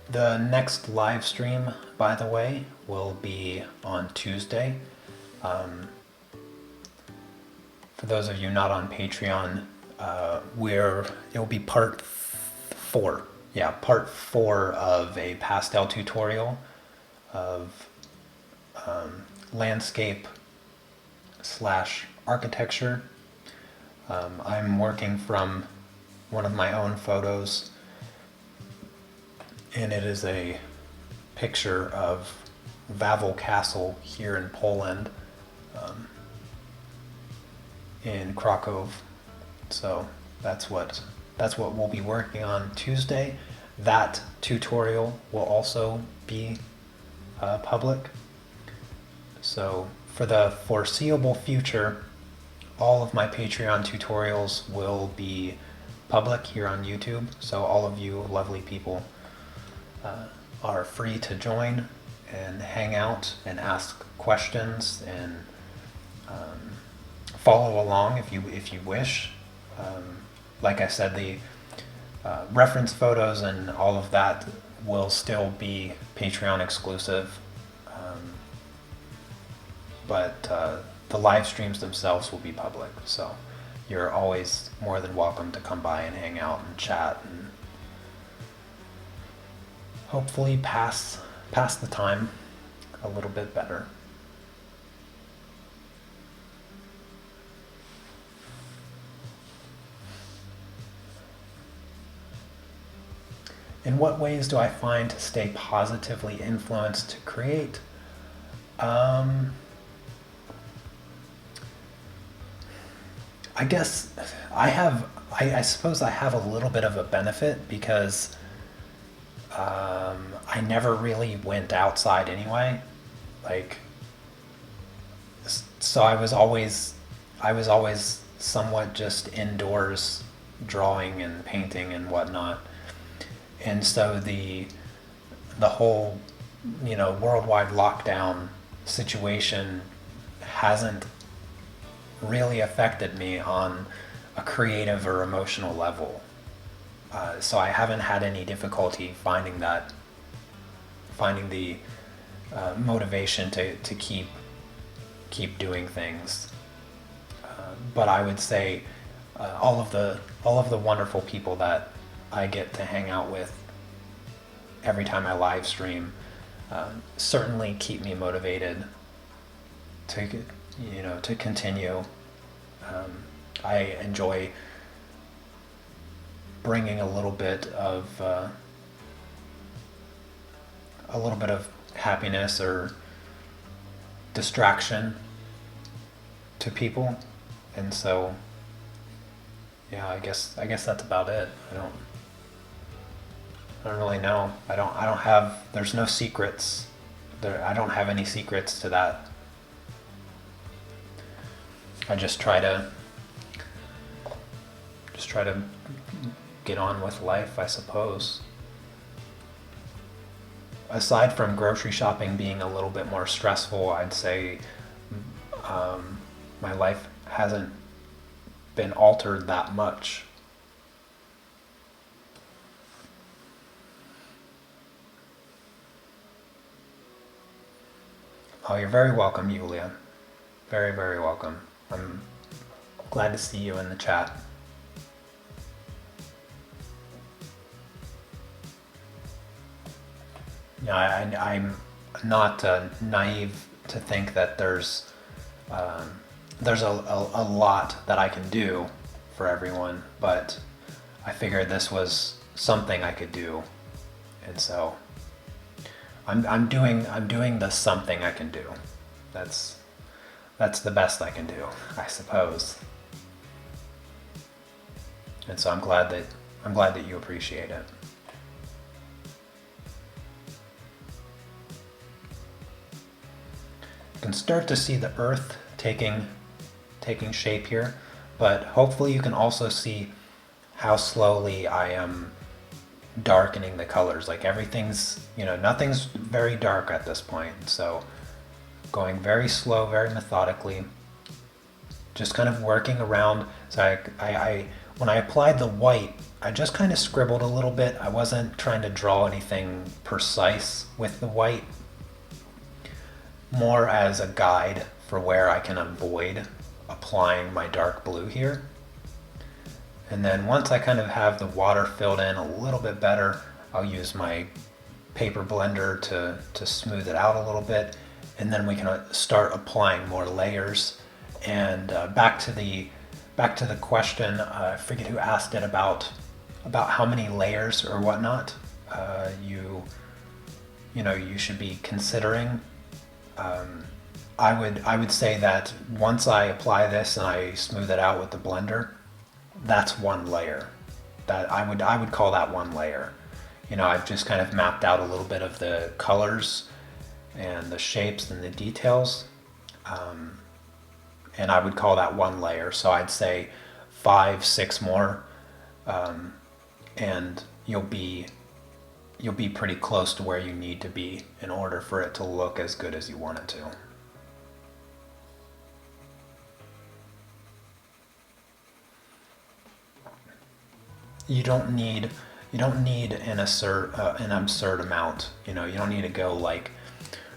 The next live stream, by the way, will be on Tuesday. For those of you not on Patreon, it'll be part 4. Yeah, part 4 of a pastel tutorial of landscape / architecture. I'm working from one of my own photos, and it is a picture of Wawel Castle here in Poland, in Krakow. So that's what we'll be working on Tuesday. That tutorial will also be public. So for the foreseeable future, all of my Patreon tutorials will be public here on YouTube. So all of you lovely people are free to join and hang out and ask questions and follow along if you wish. Like I said, the reference photos and all of that will still be Patreon exclusive, but the live streams themselves will be public. So you're always more than welcome to come by and hang out and chat and hopefully pass the time a little bit better. In what ways do I find to stay positively influenced to create? I guess I suppose I have a little bit of a benefit because I never really went outside anyway. So I was always somewhat just indoors drawing and painting and whatnot. And so the whole, worldwide lockdown situation hasn't really affected me on a creative or emotional level. So I haven't had any difficulty finding the motivation to keep doing things. But I would say all of the wonderful people that I get to hang out with every time I live stream certainly keep me motivated to continue. I enjoy bringing a little bit of happiness or distraction to people, and so yeah, I guess that's about it. I don't really know. There's no secrets there. I don't have any secrets to that. I just try to get on with life, I suppose. Aside from grocery shopping being a little bit more stressful, I'd say my life hasn't been altered that much. Oh, you're very welcome, Yulia. Very, very welcome. I'm glad to see you in the chat. Yeah, I'm not naive to think that there's there's a lot that I can do for everyone, but I figured this was something I could do, and so I'm doing the something I can do. That's the best I can do, I suppose. And so I'm glad that you appreciate it. You can start to see the earth taking shape here, but hopefully you can also see how slowly I am darkening the colors. Like everything's, nothing's very dark at this point. So going very slow, very methodically, just kind of working around. So I when I applied the white, I just kind of scribbled a little bit. I wasn't trying to draw anything precise with the white, more as a guide for where I can avoid applying my dark blue here. And then once I kind of have the water filled in a little bit better, I'll use my paper blender to smooth it out a little bit, and then we can start applying more layers. And back to the question, I forget who asked it about how many layers or whatnot you should be considering. I would say that once I apply this and I smooth it out with the blender, that's one layer. That I would call that one layer. I've just kind of mapped out a little bit of the colors and the shapes and the details, and I would call that one layer. So I'd say 5, 6 more, and you'll be pretty close to where you need to be in order for it to look as good as you want it to. You don't need an absurd amount. You don't need to go like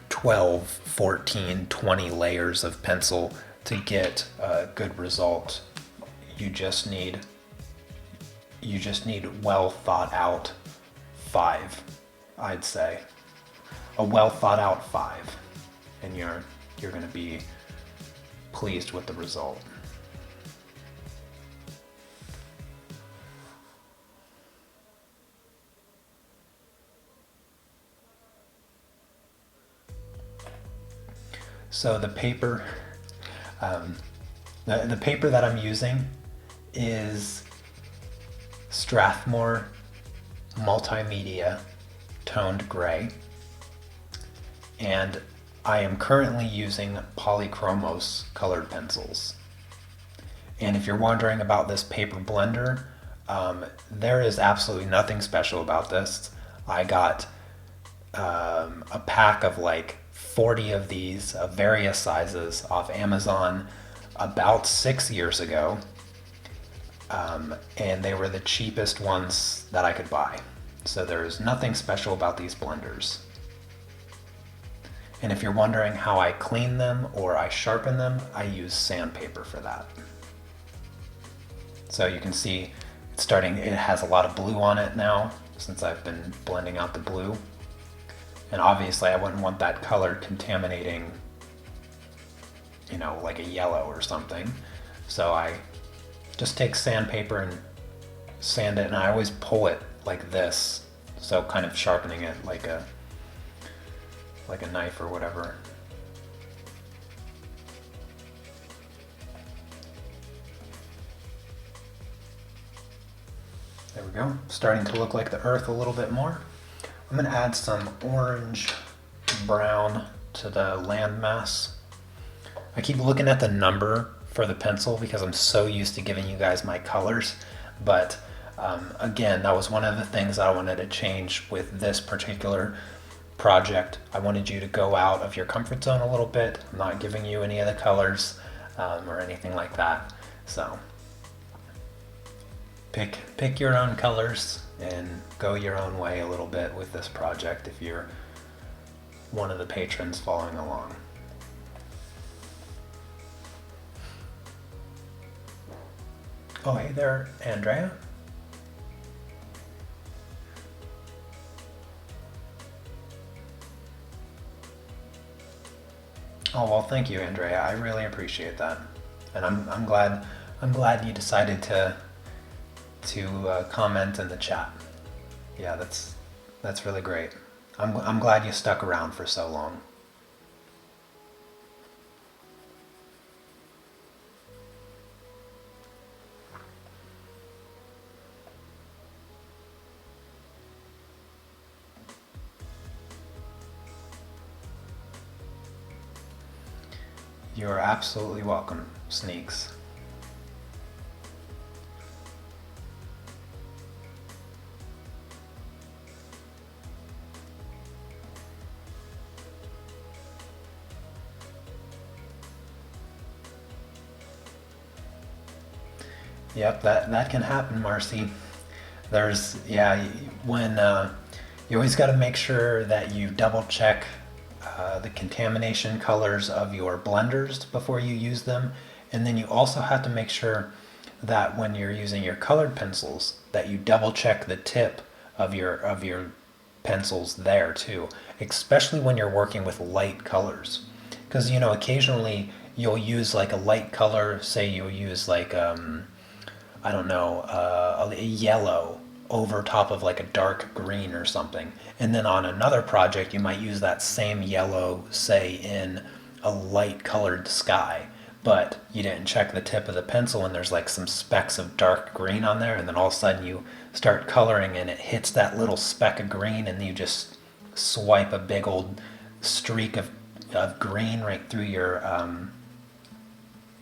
12, 14, 20 layers of pencil to get a good result. You just need well thought out 5, I'd say. A well thought out 5, and you're going to be pleased with the result. So the paper, the paper that I'm using is Strathmore Multimedia Toned Gray, and I am currently using Polychromos colored pencils. And if you're wondering about this paper blender, there is absolutely nothing special about this. I got a pack of like 40 of these of various sizes off Amazon about 6 years ago, and they were the cheapest ones that I could buy. So there's nothing special about these blenders. And if you're wondering how I clean them or I sharpen them, I use sandpaper for that. So you can see it has a lot of blue on it now since I've been blending out the blue. And obviously I wouldn't want that color contaminating, like a yellow or something. So I just take sandpaper and sand it, and I always pull it like this. So kind of sharpening it like a knife or whatever. There we go. Starting to look like the earth a little bit more. I'm going to add some orange brown to the landmass. I keep looking at the number for the pencil because I'm so used to giving you guys my colors, but again, that was one of the things I wanted to change with this particular project. I wanted you to go out of your comfort zone a little bit. I'm not giving you any of the colors or anything like that. So pick your own colors and go your own way a little bit with this project if you're one of the patrons following along. Oh, hey there, Andrea. Oh, well, thank you, Andrea. I really appreciate that. And I'm glad you decided to comment in the chat. Yeah, that's really great. I'm glad you stuck around for so long. You're absolutely welcome, Sneaks. Yep, that can happen, Marcy. When you always got to make sure that you double check the contamination colors of your blenders before you use them, and then you also have to make sure that when you're using your colored pencils that you double check the tip of your pencils there too, especially when you're working with light colors, because occasionally you'll use like a light color, say you'll use like I don't know, a yellow over top of like a dark green or something. And then on another project, you might use that same yellow, say in a light colored sky, but you didn't check the tip of the pencil and there's like some specks of dark green on there. And then all of a sudden you start coloring and it hits that little speck of green and you just swipe a big old streak of green right through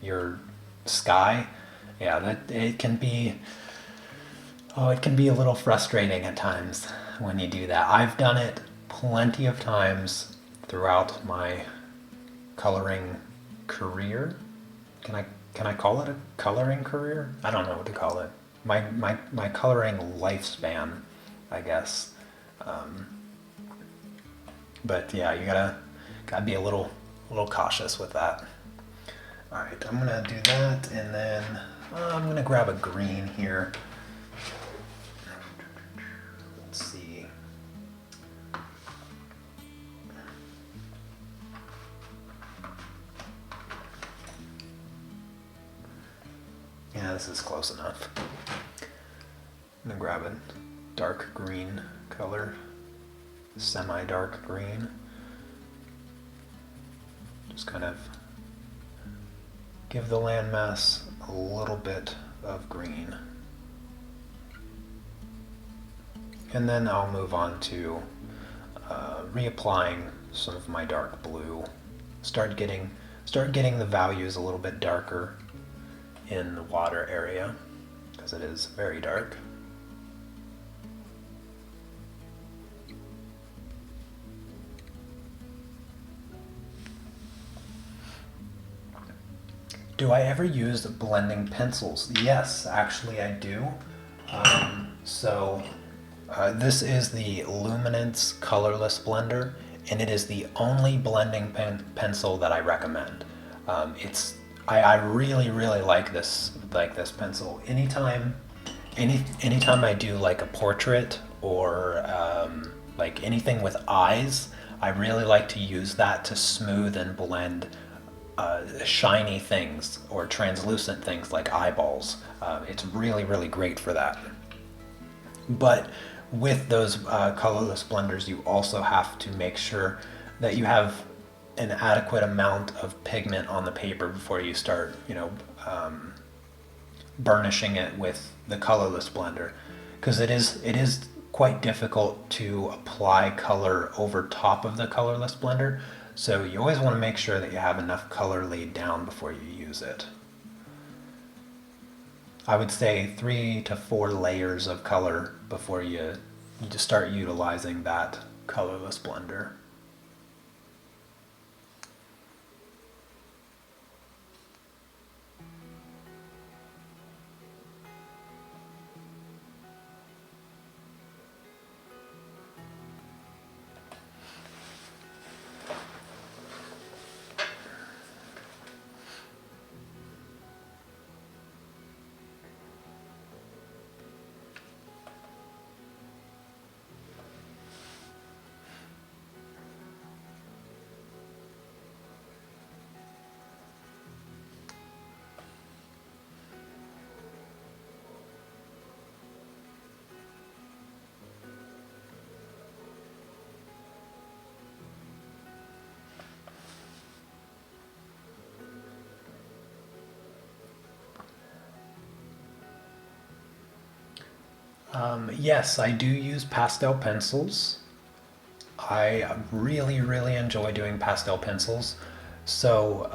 your sky. Yeah, it can be a little frustrating at times when you do that. I've done it plenty of times throughout my coloring career. Can I call it a coloring career? I don't know what to call it. My coloring lifespan, I guess. But yeah, you gotta be a little cautious with that. All right, I'm gonna do that, and then I'm gonna grab a green here. Let's see. Yeah, this is close enough. I'm gonna grab a dark green color, semi-dark green. Just kind of give the landmass a little bit of green. And then I'll move on to reapplying some of my dark blue. Start getting the values a little bit darker in the water area because it is very dark. Do I ever use blending pencils? Yes, actually I do. This is the Luminance Colorless blender, and it is the only blending pencil that I recommend. I really like this pencil. Anytime I do like a portrait or like anything with eyes, I really like to use that to smooth and blend shiny things or translucent things like eyeballs. It's really great for that. But with those colorless blenders, you also have to make sure that you have an adequate amount of pigment on the paper before you start, burnishing it with the colorless blender, because it is quite difficult to apply color over top of the colorless blender. So you always want to make sure that you have enough color laid down before you use it. I would say 3 to 4 layers of color before you just start utilizing that colorless blender. Yes, I do use pastel pencils. I really, really enjoy doing pastel pencils. So,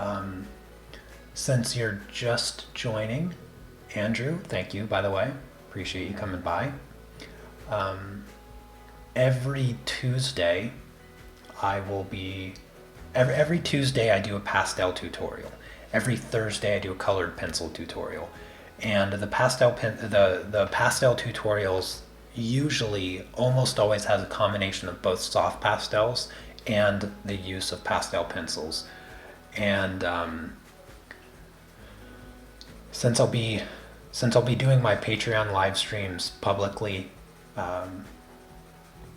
since you're just joining, Andrew, thank you, by the way. Appreciate you coming by. Every Tuesday, I will be. Every Tuesday, I do a pastel tutorial. Every Thursday, I do a colored pencil tutorial. And the pastel tutorials usually almost always has a combination of both soft pastels and the use of pastel pencils. And since I'll be doing my Patreon live streams publicly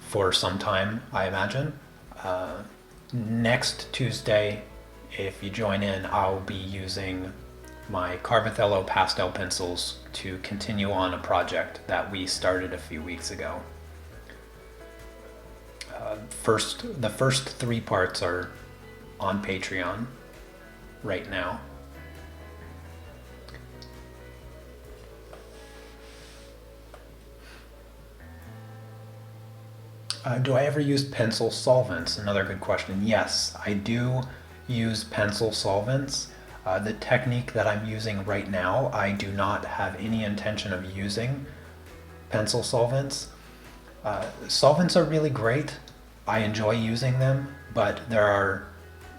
for some time, I imagine. Next Tuesday, if you join in, I'll be using my Carvathello pastel pencils to continue on a project that we started a few weeks ago. The first 3 parts are on Patreon right now. Do I ever use pencil solvents? Another good question. Yes, I do use pencil solvents. The technique that I'm using right now, I do not have any intention of using pencil solvents. Solvents are really great. I enjoy using them, but there are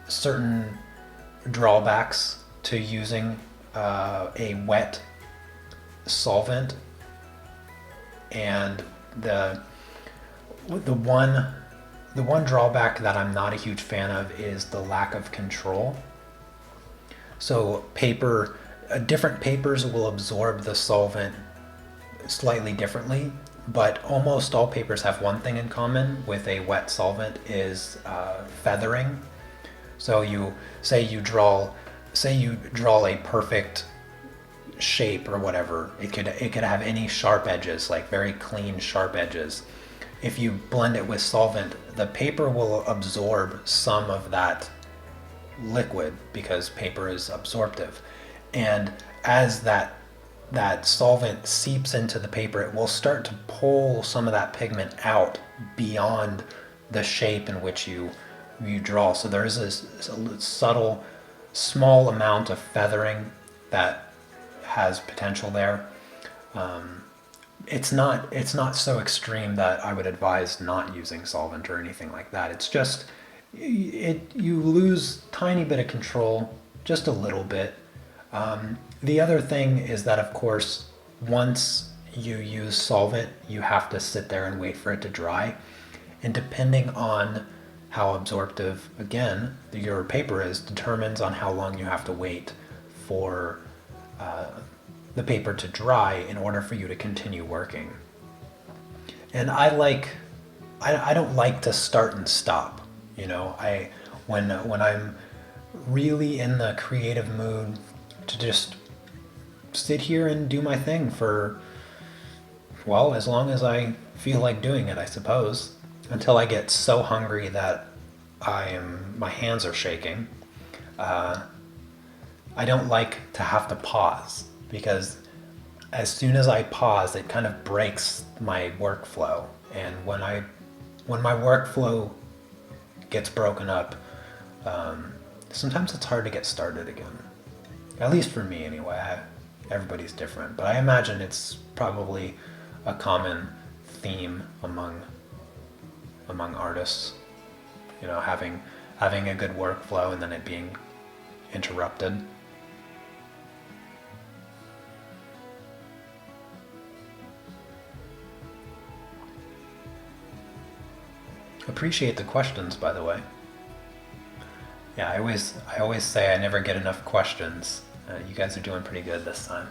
certain drawbacks to using a wet solvent, and the one drawback that I'm not a huge fan of is the lack of control. So different papers will absorb the solvent slightly differently, but almost all papers have one thing in common with a wet solvent is feathering. So you draw a perfect shape or whatever. It could have any sharp edges, like very clean sharp edges. If you blend it with solvent, the paper will absorb some of that liquid because paper is absorptive. And as that solvent seeps into the paper, it will start to pull some of that pigment out beyond the shape in which you draw. So there is a subtle, small amount of feathering that has potential there. It's not so extreme that I would advise not using solvent or anything like that. It's just you lose tiny bit of control, just a little bit. The other thing is that, of course, once you use solvent, you have to sit there and wait for it to dry. And depending on how absorptive, again, your paper is, determines on how long you have to wait for the paper to dry in order for you to continue working. And I don't like to start and stop. When I'm really in the creative mood to just sit here and do my thing for, well, as long as I feel like doing it, I suppose, until I get so hungry that my hands are shaking. I don't like to have to pause, because as soon as I pause, it kind of breaks my workflow. And when my workflow gets broken up, sometimes it's hard to get started again. At least for me, anyway. Everybody's different, but I imagine it's probably a common theme among artists. Having a good workflow and then it being interrupted. Appreciate the questions, by the way. Yeah, I always say I never get enough questions. You guys are doing pretty good this time.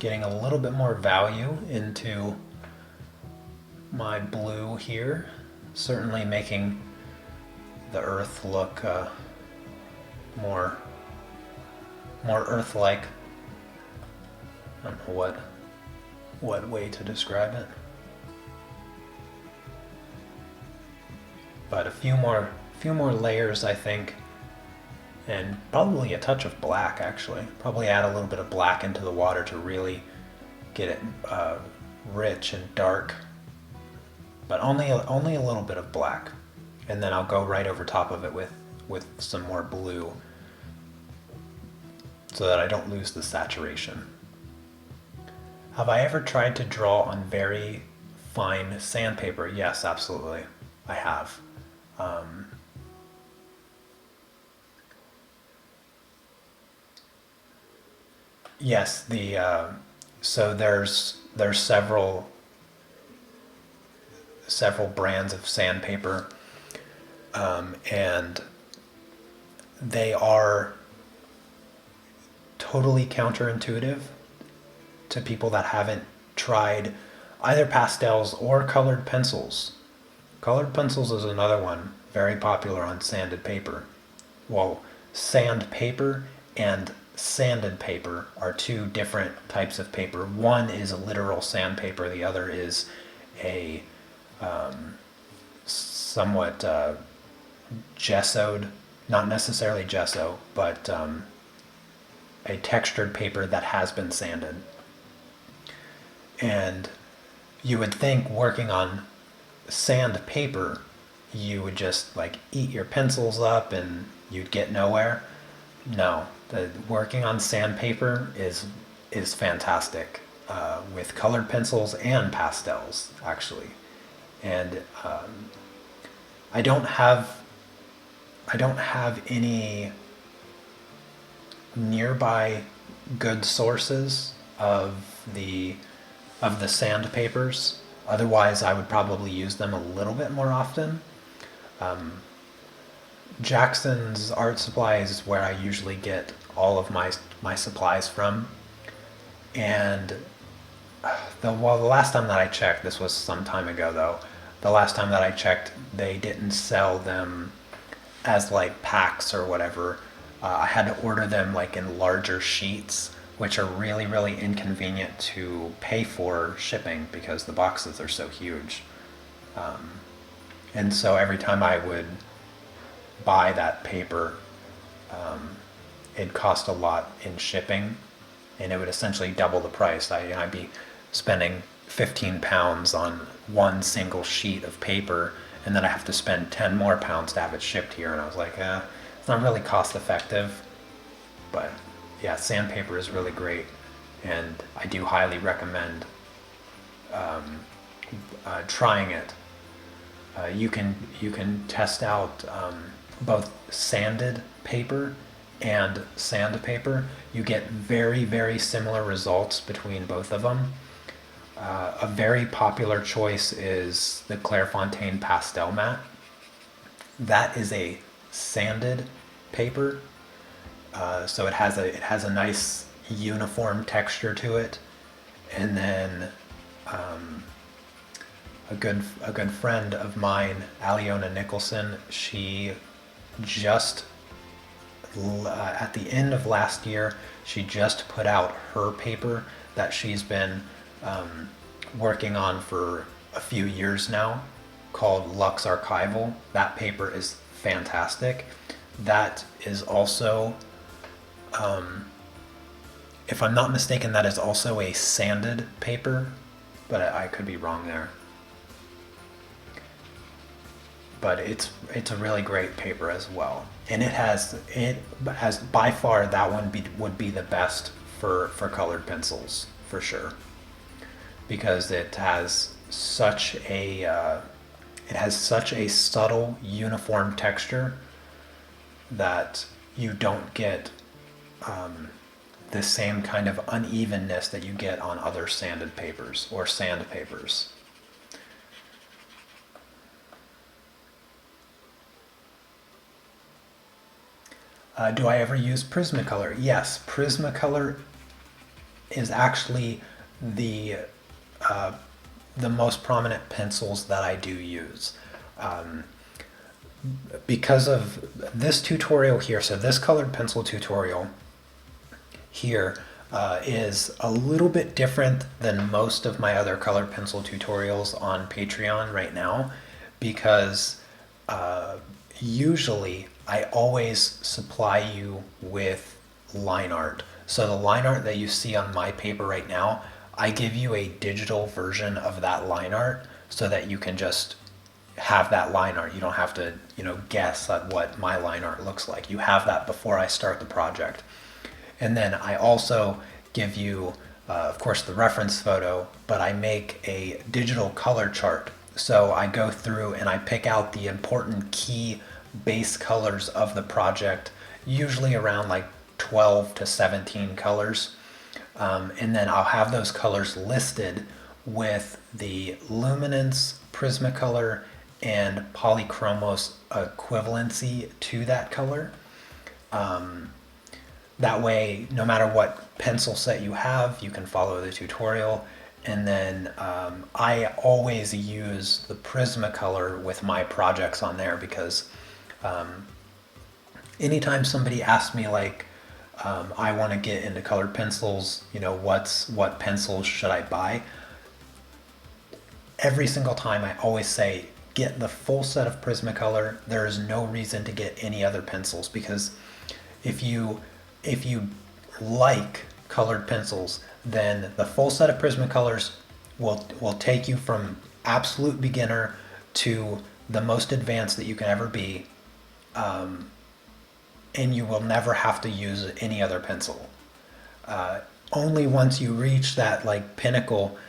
getting a little bit more value into my blue here, certainly making the earth look more earth-like. I don't know what way to describe it, but a few more layers, I think, and probably a touch of black. Actually, probably add a little bit of black into the water to really get it rich and dark, but only a little bit of black, and then I'll go right over top of it with some more blue so that I don't lose the saturation. Have I ever tried to draw on very fine sandpaper? Yes, absolutely, I have. Yes, so there's several brands of sandpaper, and they are totally counterintuitive to people that haven't tried either pastels or colored pencils. Colored pencils is another one, very popular on sanded paper. Well, sandpaper and sanded paper are two different types of paper. One is a literal sandpaper, the other is a somewhat gessoed, not necessarily gesso, but a textured paper that has been sanded. And you would think working on sandpaper, you would just like eat your pencils up and you'd get nowhere. No, working on sandpaper is fantastic with colored pencils and pastels, actually. And I don't have any nearby good sources of the sandpapers. Otherwise, I would probably use them a little bit more often. Jackson's Art Supply is where I usually get all of my supplies from. And the last time that I checked, this was some time ago though, the last time that I checked, they didn't sell them as like packs or whatever. I had to order them like in larger sheets, which are really, really inconvenient to pay for shipping because the boxes are so huge. And so every time I would buy that paper, it'd cost a lot in shipping, and it would essentially double the price. I'd be spending 15 pounds on one single sheet of paper, and then I have to spend 10 more pounds to have it shipped here. And I was like, it's not really cost effective. But yeah, sandpaper is really great, and I do highly recommend trying it. You can test out both sanded paper and sandpaper. You get very, very similar results between both of them. A very popular choice is the Clairefontaine Pastel Mat. That is a sanded paper, so it has a nice uniform texture to it. And then a good friend of mine, Aliona Nicholson, she just at the end of last year, she just put out her paper that she's been working on for a few years now, called Lux Archival. That paper is fantastic. That is also, if I'm not mistaken, that is also a sanded paper, but I could be wrong there. But it's a really great paper as well, and it has by far that one would be the best for colored pencils for sure, because it has such a subtle uniform texture that you don't get the same kind of unevenness that you get on other sanded papers or sandpapers. Do I ever use Prismacolor? Yes, Prismacolor is actually the most prominent pencils that I do use. Because of this tutorial here, so this colored pencil tutorial here is a little bit different than most of my other colored pencil tutorials on Patreon right now, because usually I always supply you with line art. So the line art that you see on my paper right now, I give you a digital version of that line art so that you can just have that line art. You don't have to, guess at what my line art looks like. You have that before I start the project. And then I also give you, of course, the reference photo, but I make a digital color chart. So I go through and I pick out the important key base colors of the project, usually around like 12 to 17 colors. And then I'll have those colors listed with the Luminance, Prismacolor, and Polychromos equivalency to that color. That way, no matter what pencil set you have, you can follow the tutorial. And then I always use the Prismacolor with my projects on there, because anytime somebody asks me like, I want to get into colored pencils, what pencils should I buy? Every single time I always say, get the full set of Prismacolor. There is no reason to get any other pencils, because if you like colored pencils, then the full set of Prismacolors will take you from absolute beginner to the most advanced that you can ever be, and you will never have to use any other pencil. Only once you reach that like pinnacle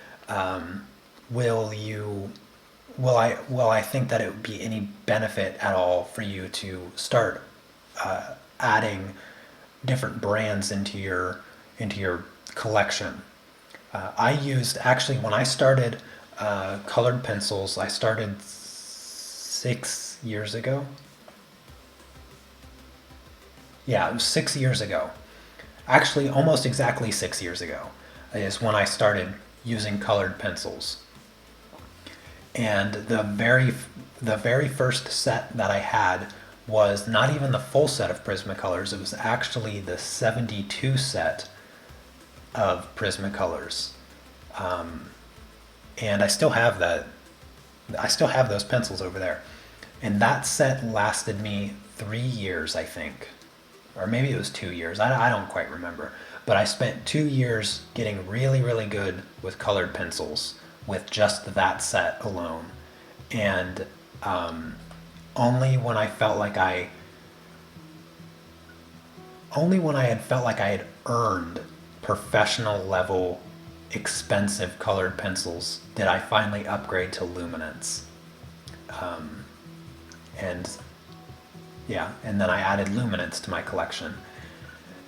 will I think that it would be any benefit at all for you to start adding different brands into your collection. I used, actually, when I started colored pencils, I started 6 years ago. Yeah, it was 6 years ago. Actually, almost exactly 6 years ago is when I started using colored pencils. And the very first set that I had was not even the full set of Prismacolors. It was actually the 72 set of Prismacolors. And I still have that. I still have those pencils over there. And that set lasted me 3 years, I think. Or maybe it was 2 years. I don't quite remember. But I spent 2 years getting really, really good with colored pencils with just that set alone. And only when I had felt like I had earned professional level expensive colored pencils did I finally upgrade to Luminance. And then I added Luminance to my collection.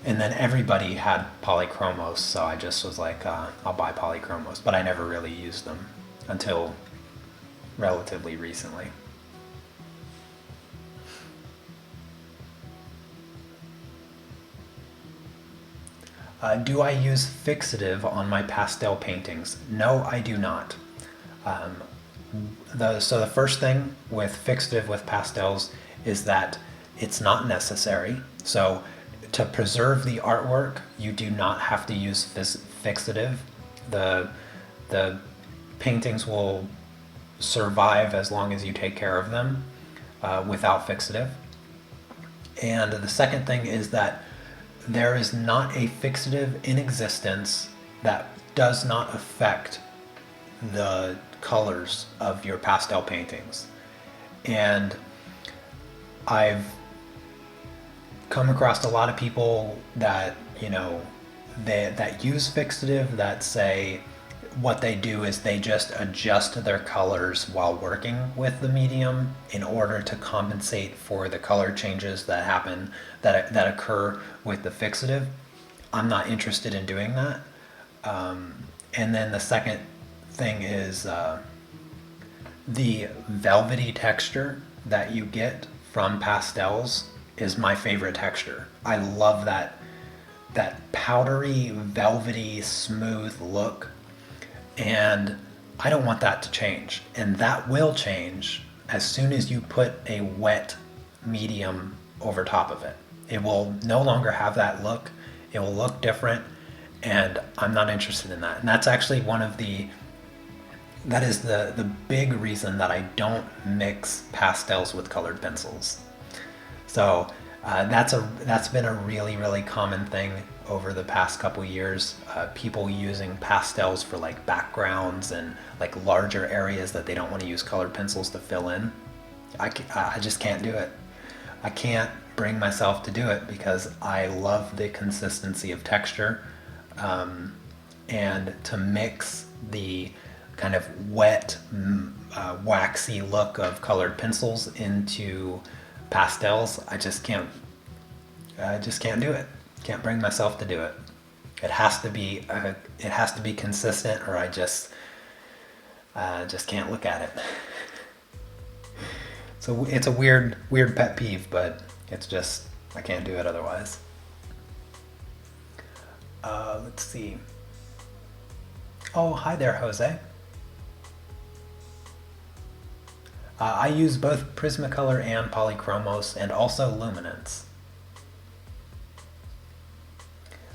And then everybody had Polychromos, so I just was like, I'll buy Polychromos. But I never really used them until relatively recently. Do I use Fixative on my pastel paintings? No, I do not. So the first thing with Fixative with pastels is that it's not necessary. So to preserve the artwork, you do not have to use Fixative. The paintings will survive as long as you take care of them without Fixative. And the second thing is that there is not a fixative in existence that does not affect the colors of your pastel paintings. And I've come across a lot of people that, that use fixative that say what they do is they just adjust their colors while working with the medium in order to compensate for the color changes that happen, that occur with the fixative. I'm not interested in doing that. And then the second thing is the velvety texture that you get from pastels is my favorite texture. I love that powdery, velvety, smooth look. And I don't want that to change. And that will change as soon as you put a wet medium over top of it. It will no longer have that look. It will look different. And I'm not interested in that. And that's actually that is the big reason that I don't mix pastels with colored pencils. So that's been a really, really common thing over the past couple years. People using pastels for like backgrounds and like larger areas that they don't want to use colored pencils to fill in. I just can't do it. I can't bring myself to do it because I love the consistency of texture, and to mix the kind of wet, waxy look of colored pencils into pastels, I just can't do it. Can't bring myself to do it. It has to be consistent, or I just can't look at it. So it's a weird pet peeve, but it's just, I can't do it otherwise. Let's see. Oh, hi there, Jose. I use both Prismacolor and Polychromos, and also Luminance.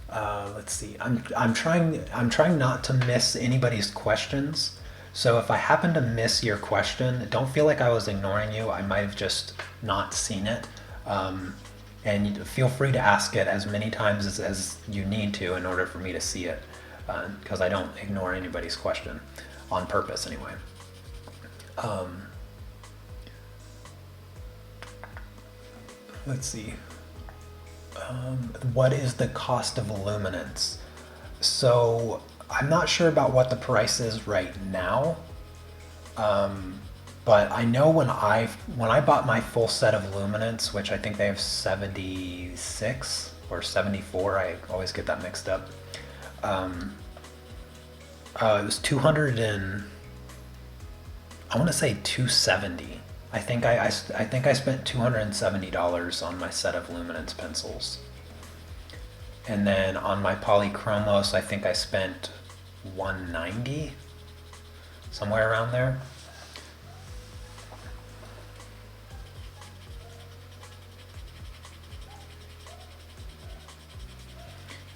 Let's see. I'm trying not to miss anybody's questions. So if I happen to miss your question, don't feel like I was ignoring you. I might have just not seen it. And feel free to ask it as many times as you need to in order for me to see it, because I don't ignore anybody's question on purpose anyway. Let's see. What is the cost of Luminance? So I'm not sure about what the price is right now, but I know when I bought my full set of Luminance, which I think they have 76 or 74, I always get that mixed up. It was 200 and I want to say 270. I think I spent $270 on my set of Luminance pencils. And then on my Polychromos, I think I spent $190, somewhere around there.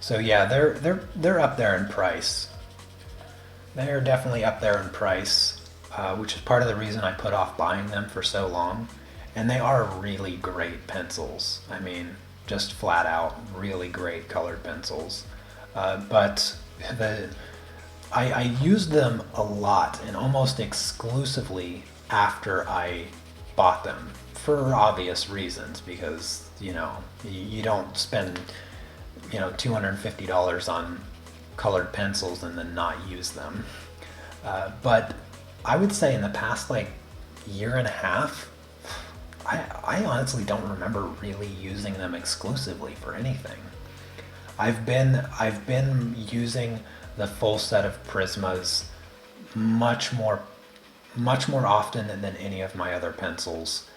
So yeah, they're up there in price. They're definitely up there in price. Which is part of the reason I put off buying them for so long. And they are really great pencils. I mean, just flat out really great colored pencils. But I used them a lot and almost exclusively after I bought them, for obvious reasons, because you don't spend $250 on colored pencils and then not use them. But I would say in the past year and a half, I honestly don't remember really using them exclusively for anything. I've been using the full set of Prismas much more often than any of my other pencils,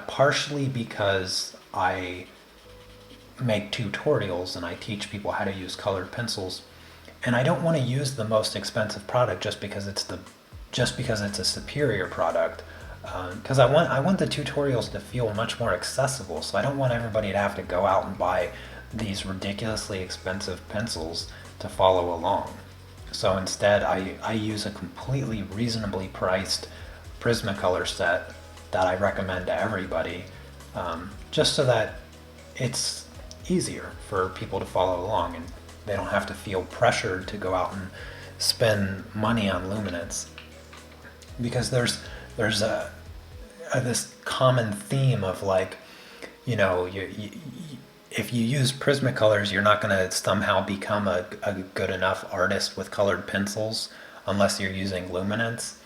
partially because I make tutorials and I teach people how to use colored pencils, and I don't want to use the most expensive product just because it's a superior product, because I want the tutorials to feel much more accessible. So I don't want everybody to have to go out and buy these ridiculously expensive pencils to follow along. So instead, I use a completely reasonably priced Prismacolor set that I recommend to everybody, just so that it's easier for people to follow along and they don't have to feel pressured to go out and spend money on Luminance. Because there's this common theme of if you use Prismacolors, you're not going to somehow become a good enough artist with colored pencils unless you're using Luminance,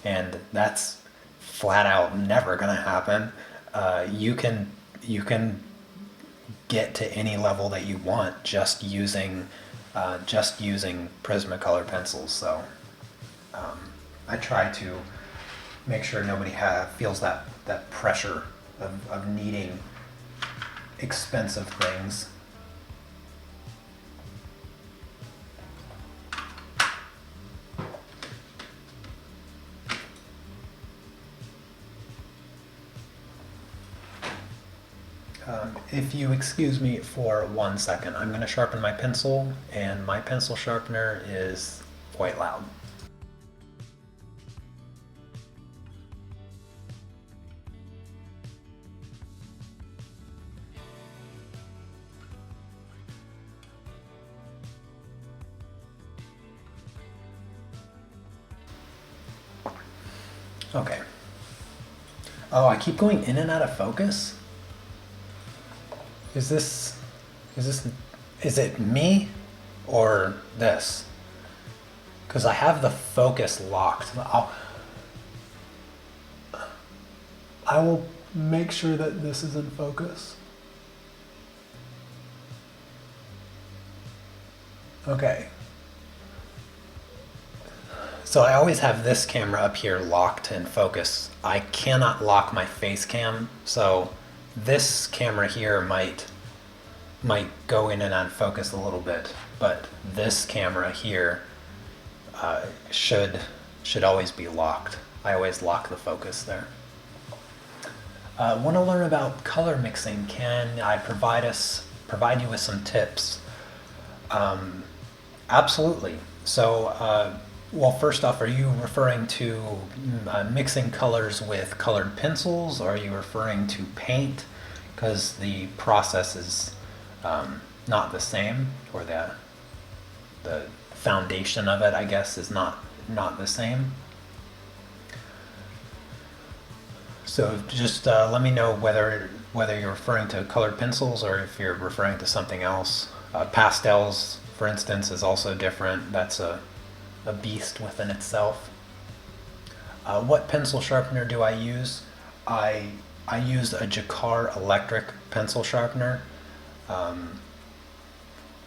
and that's flat out never going to happen. You can get to any level that you want just using Prismacolor pencils. So I try to make sure nobody feels that pressure of needing expensive things. if you excuse me for 1 second, I'm going to sharpen my pencil, and my pencil sharpener is quite loud. Okay. Oh, I keep going in and out of focus? Is it me or this? Because I have the focus locked. I will make sure that this is in focus. Okay. So I always have this camera up here locked in focus. I cannot lock my face cam, so this camera here might go in and out of focus a little bit, but this camera here should always be locked. I always lock the focus there. Want to learn about color mixing? Can I provide you with some tips? Absolutely. So, well, first off, are you referring to mixing colors with colored pencils, or are you referring to paint? Because the process is not the same, or the foundation of it, I guess, is not the same. So just let me know whether you're referring to colored pencils or if you're referring to something else. Pastels, for instance, is also different. That's a beast within itself. What pencil sharpener do I use? I use a Jacquard electric pencil sharpener.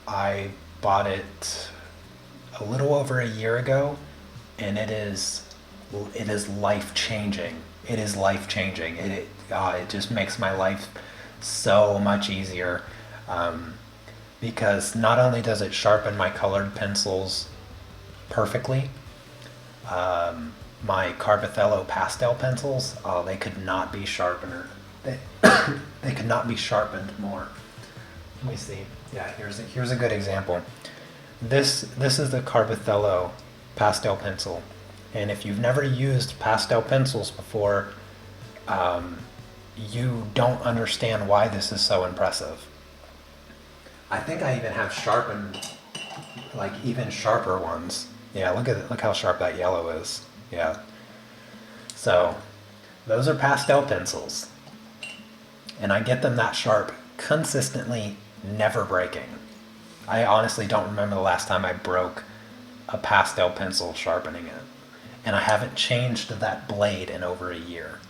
I bought it a little over a year ago, and it is life-changing. It is life-changing. It just makes my life so much easier, because not only does it sharpen my colored pencils perfectly, my Carbothello pastel pencils, they could not be sharpener. They could not be sharpened more. Let me see. Yeah, here's a good example. This is the Carbothello pastel pencil, and if you've never used pastel pencils before, you don't understand why this is so impressive. I think I even have sharpened, like, even sharper ones. Yeah, look how sharp that yellow is. Yeah. So those are pastel pencils, and I get them that sharp consistently, never breaking. I honestly don't remember the last time I broke a pastel pencil sharpening it, and I haven't changed that blade in over a year.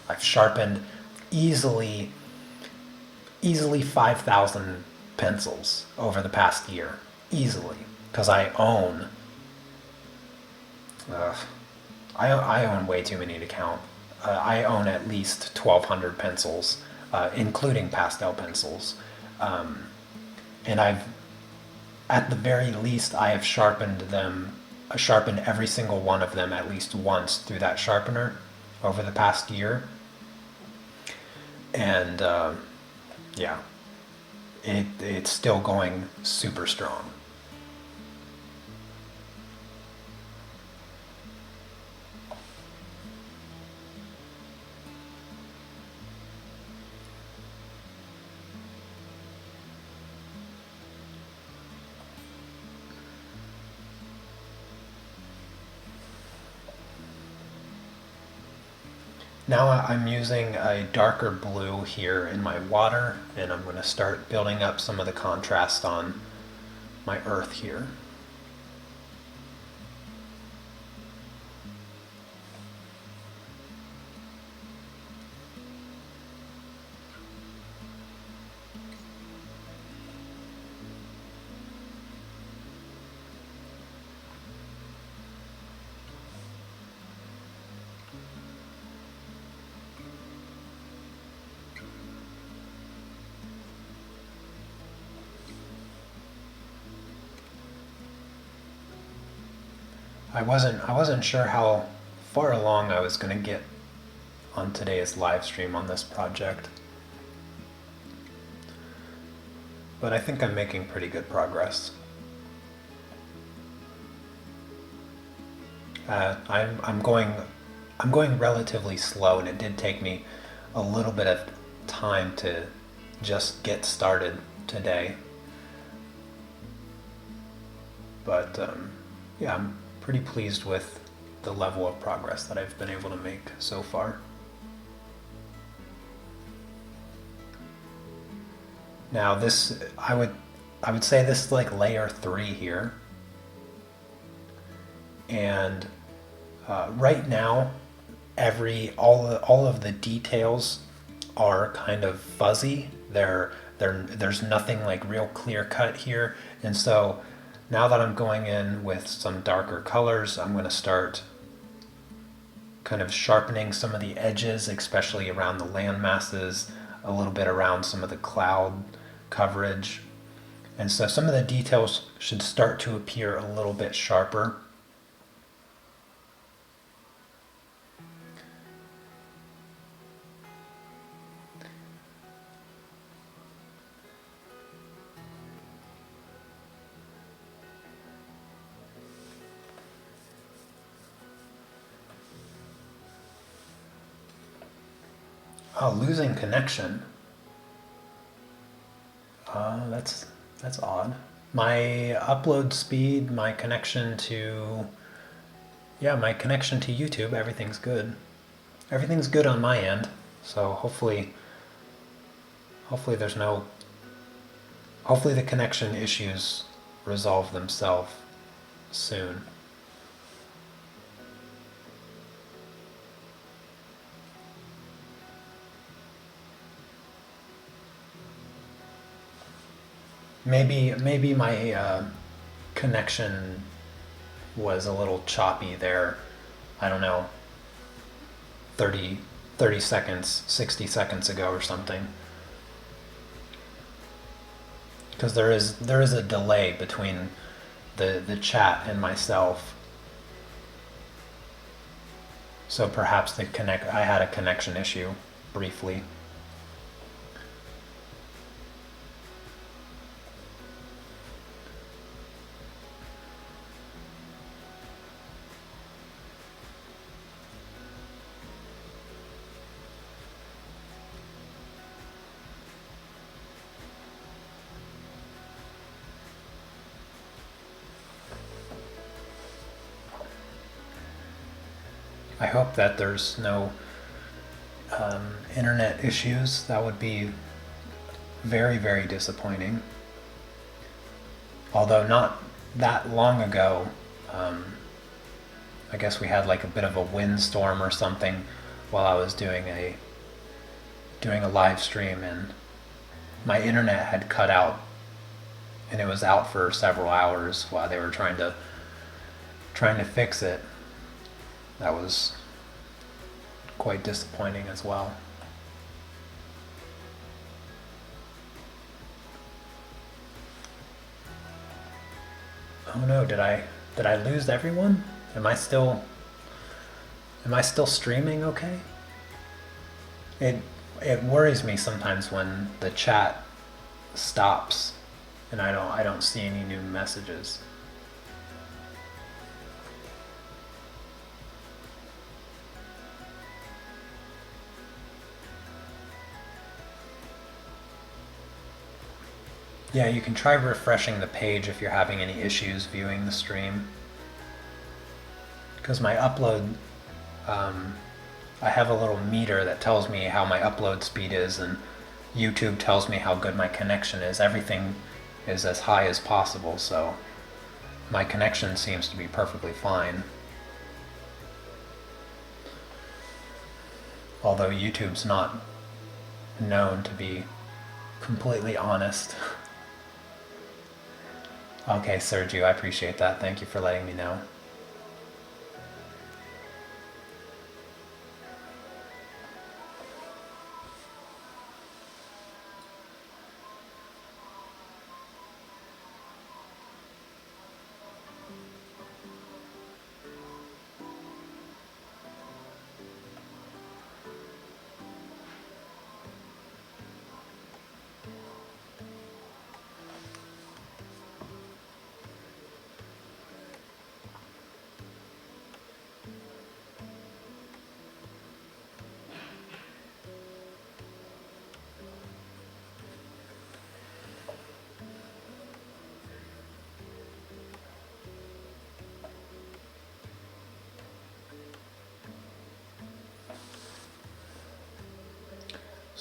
I've sharpened easily 5,000 pencils over the past year, easily, because I own way too many to count. I own at least 1,200 pencils, including pastel pencils, and at the very least, I have sharpened every single one of them at least once through that sharpener over the past year. And yeah, it's still going super strong. Now I'm using a darker blue here in my water, and I'm going to start building up some of the contrast on my earth here. I wasn't sure how far along I was going to get on today's live stream on this project. but I think I'm making pretty good progress. I'm going relatively slow, and it did take me a little bit of time to just get started today. But yeah, I'm pretty pleased with the level of progress that I've been able to make so far. Now this, I would say this is like layer 3 here. And right now, all of the details are kind of fuzzy. There's nothing like real clear cut here. And so now that I'm going in with some darker colors, I'm going to start kind of sharpening some of the edges, especially around the land masses, a little bit around some of the cloud coverage. And so some of the details should start to appear a little bit sharper. Oh, losing connection. That's odd. My upload speed, my connection to YouTube, everything's good. Everything's good on my end. So hopefully there's no. Hopefully the connection issues resolve themselves soon. Maybe my connection was a little choppy there. I don't know, 30 seconds, 60 seconds ago or something. Because there is a delay between the chat and myself. So perhaps I had a connection issue briefly. I hope that there's no internet issues. That would be very, very disappointing. Although not that long ago, I guess we had like a bit of a windstorm or something while I was doing a live stream, and my internet had cut out, and it was out for several hours while they were trying to fix it. That was quite disappointing as well. Oh no, did I lose everyone? Am I still streaming okay? It worries me sometimes when the chat stops and I don't see any new messages. Yeah, you can try refreshing the page if you're having any issues viewing the stream. Because my upload, I have a little meter that tells me how my upload speed is, and YouTube tells me how good my connection is. Everything is as high as possible, so my connection seems to be perfectly fine. Although YouTube's not known to be completely honest. Okay, Sergio, I appreciate that. Thank you for letting me know.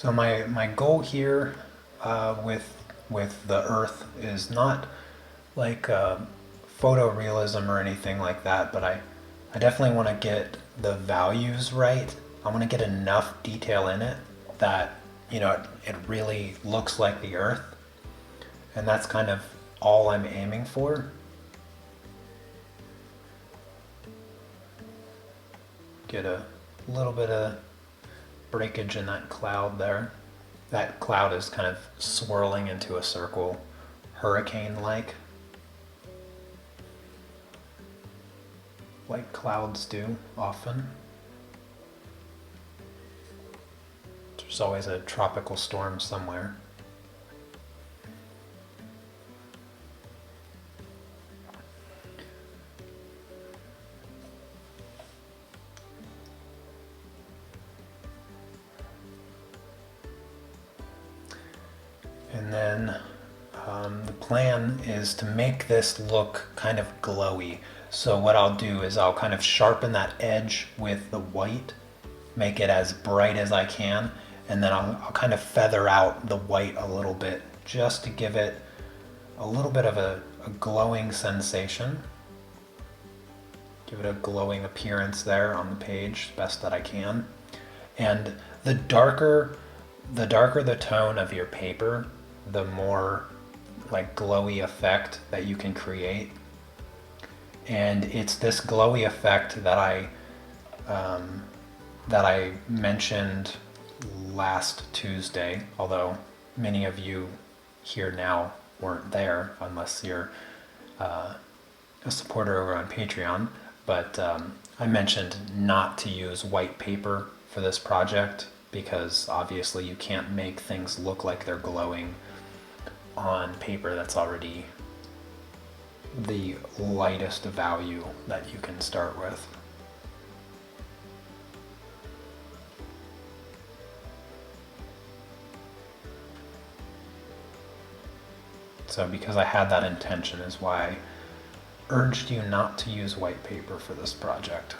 So my goal here with the earth is not like photorealism or anything like that, but I definitely want to get the values right. I want to get enough detail in it that, you know, it really looks like the earth. And that's kind of all I'm aiming for. Get a little bit of breakage in that cloud there. That cloud is kind of swirling into a circle, hurricane-like clouds do often. There's always a tropical storm somewhere. And then the plan is to make this look kind of glowy. So what I'll do is I'll kind of sharpen that edge with the white, make it as bright as I can, and then I'll kind of feather out the white a little bit just to give it a little bit of a glowing sensation. Give it a glowing appearance there on the page, best that I can. And the darker the tone of your paper, the more like glowy effect that you can create. And it's this glowy effect that I mentioned last Tuesday, although many of you here now weren't there unless you're a supporter over on Patreon. But I mentioned not to use white paper for this project because obviously you can't make things look like they're glowing on paper that's already the lightest value that you can start with. So because I had that intention is why I urged you not to use white paper for this project.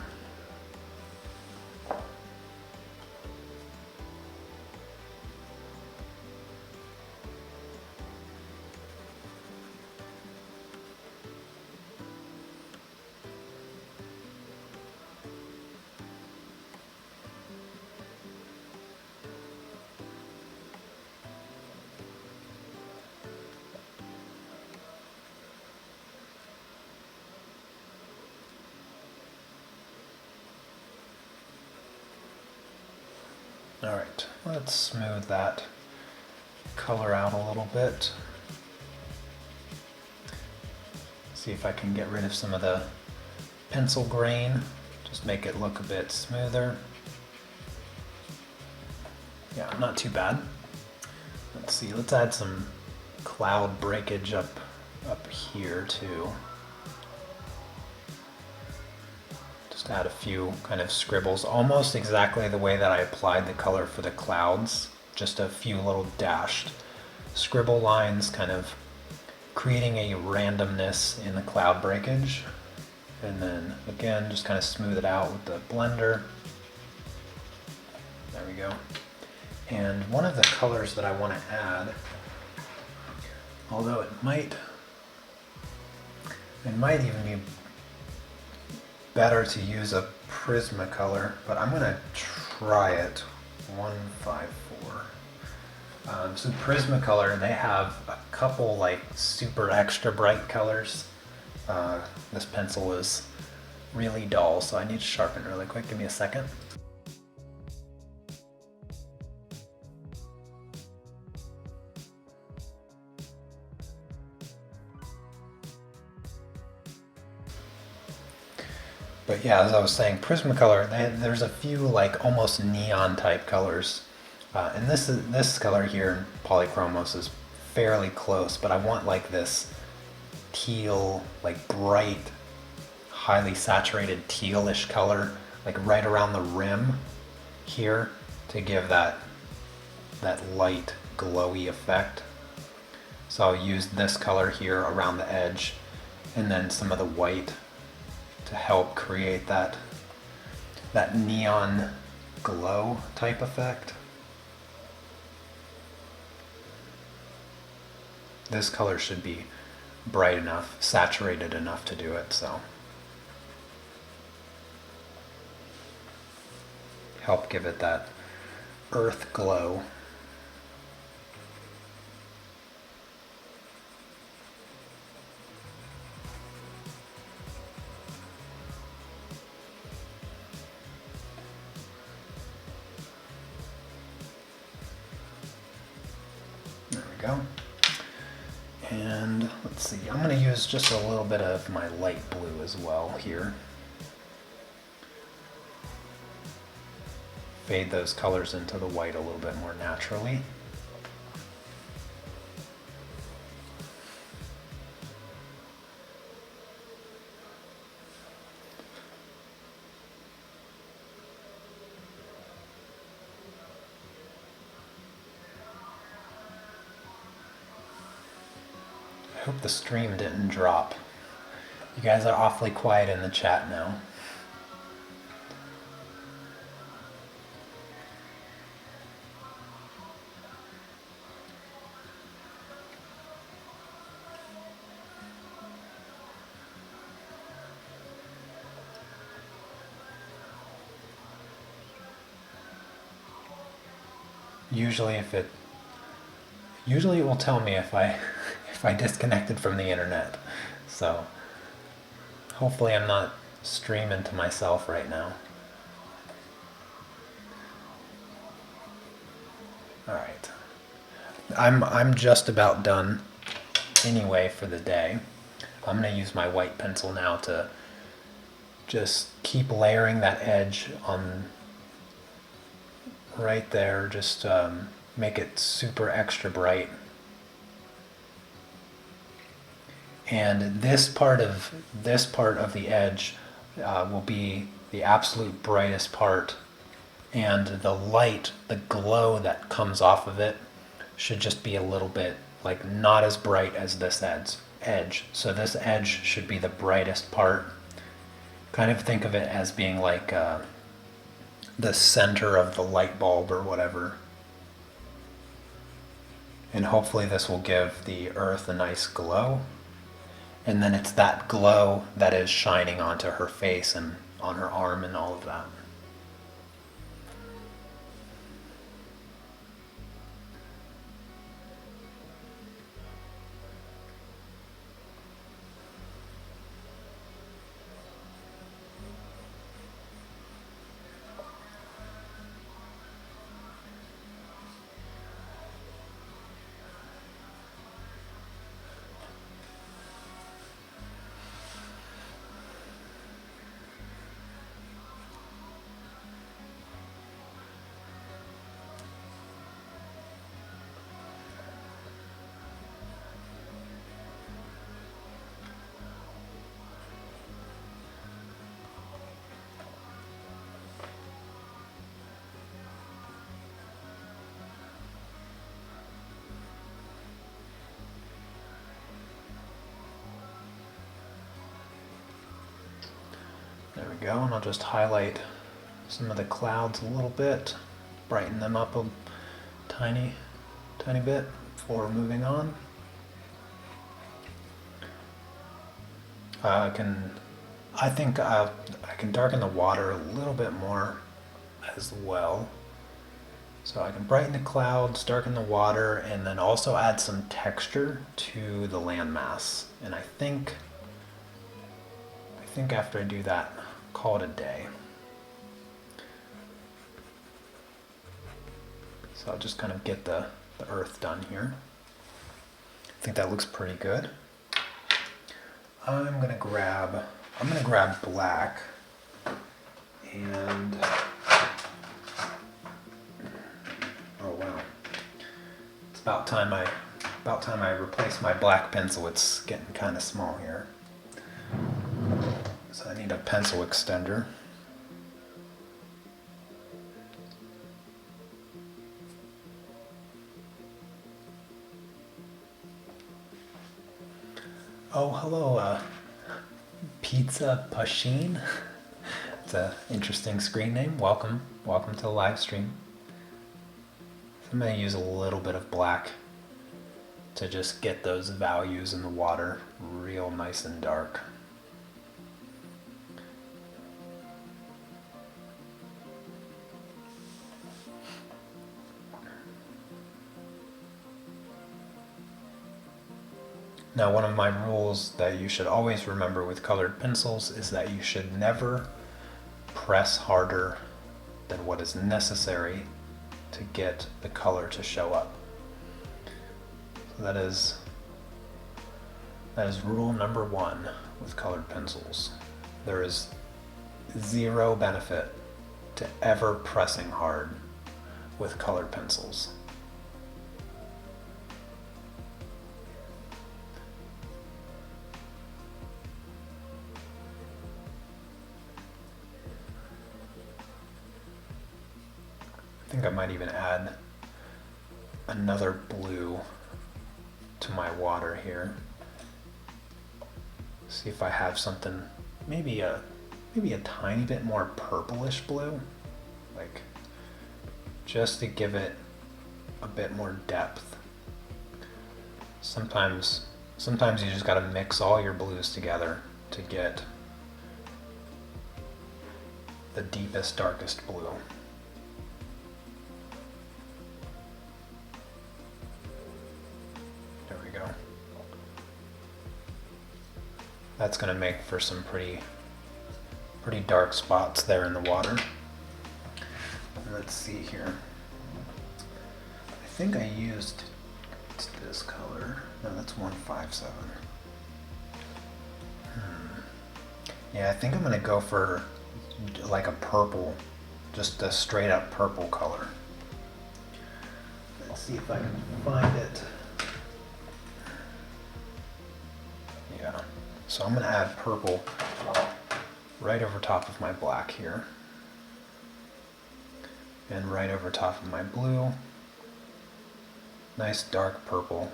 All right, let's smooth that color out a little bit. See if I can get rid of some of the pencil grain, just make it look a bit smoother. Yeah, not too bad. Let's see, let's add some cloud breakage up here too. Add a few kind of scribbles, almost exactly the way that I applied the color for the clouds, just a few little dashed scribble lines, kind of creating a randomness in the cloud breakage. And then again, just kind of smooth it out with the blender. There we go. And one of the colors that I want to add, although it might even be better to use a Prismacolor, but I'm gonna try it. 154. So Prismacolor, they have a couple like super extra bright colors. This pencil is really dull, so I need to sharpen really quick. Give me a second. But yeah, as I was saying, Prismacolor, there's a few like almost neon type colors. And this color here in Polychromos is fairly close, but I want like this teal, like bright, highly saturated tealish color, like right around the rim here to give that light glowy effect. So I'll use this color here around the edge and then some of the white to help create that neon glow type effect. this color should be bright enough, saturated enough to do it, so. Help give it that earth glow. There we go. And let's see, I'm going to use just a little bit of my light blue as well here. Fade those colors into the white a little bit more naturally. I hope the stream didn't drop. You guys are awfully quiet in the chat now. Usually it will tell me if I disconnected from the internet. So hopefully I'm not streaming to myself right now. All right. I'm just about done anyway for the day. I'm going to use my white pencil now to just keep layering that edge on right there, just make it super extra bright. And this part of the edge will be the absolute brightest part, and the light, the glow that comes off of it should just be a little bit like not as bright as this edge. So this edge should be the brightest part. Kind of think of it as being like the center of the light bulb or whatever. And hopefully this will give the earth a nice glow. And then it's that glow that is shining onto her face and on her arm and all of that. There we go, and I'll just highlight some of the clouds a little bit, brighten them up a tiny bit before moving on. I think I can darken the water a little bit more as well. So I can brighten the clouds, darken the water, and then also add some texture to the landmass. And I think after I do that, call it a day. So I'll just kind of get the earth done here. I think that looks pretty good. I'm gonna grab black, and oh wow, it's about time I replace my black pencil. It's getting kind of small here. So I need a pencil extender. Oh, hello, Pizza Pasheen. It's an interesting screen name. Welcome to the live stream. So I'm going to use a little bit of black to just get those values in the water real nice and dark. Now, one of my rules that you should always remember with colored pencils is that you should never press harder than what is necessary to get the color to show up. So that is rule number one with colored pencils. There is zero benefit to ever pressing hard with colored pencils. I think I might even add another blue to my water here. See if I have something, maybe a tiny bit more purplish blue, like just to give it a bit more depth. Sometimes you just got to mix all your blues together to get the deepest, darkest blue. That's going to make for some pretty dark spots there in the water. Let's see here. I think I used this color. No, that's 157. Yeah, I think I'm going to go for like a purple, just a straight up purple color. Let's see if I can find it. Yeah. So I'm going to add purple right over top of my black here. And right over top of my blue. Nice dark purple.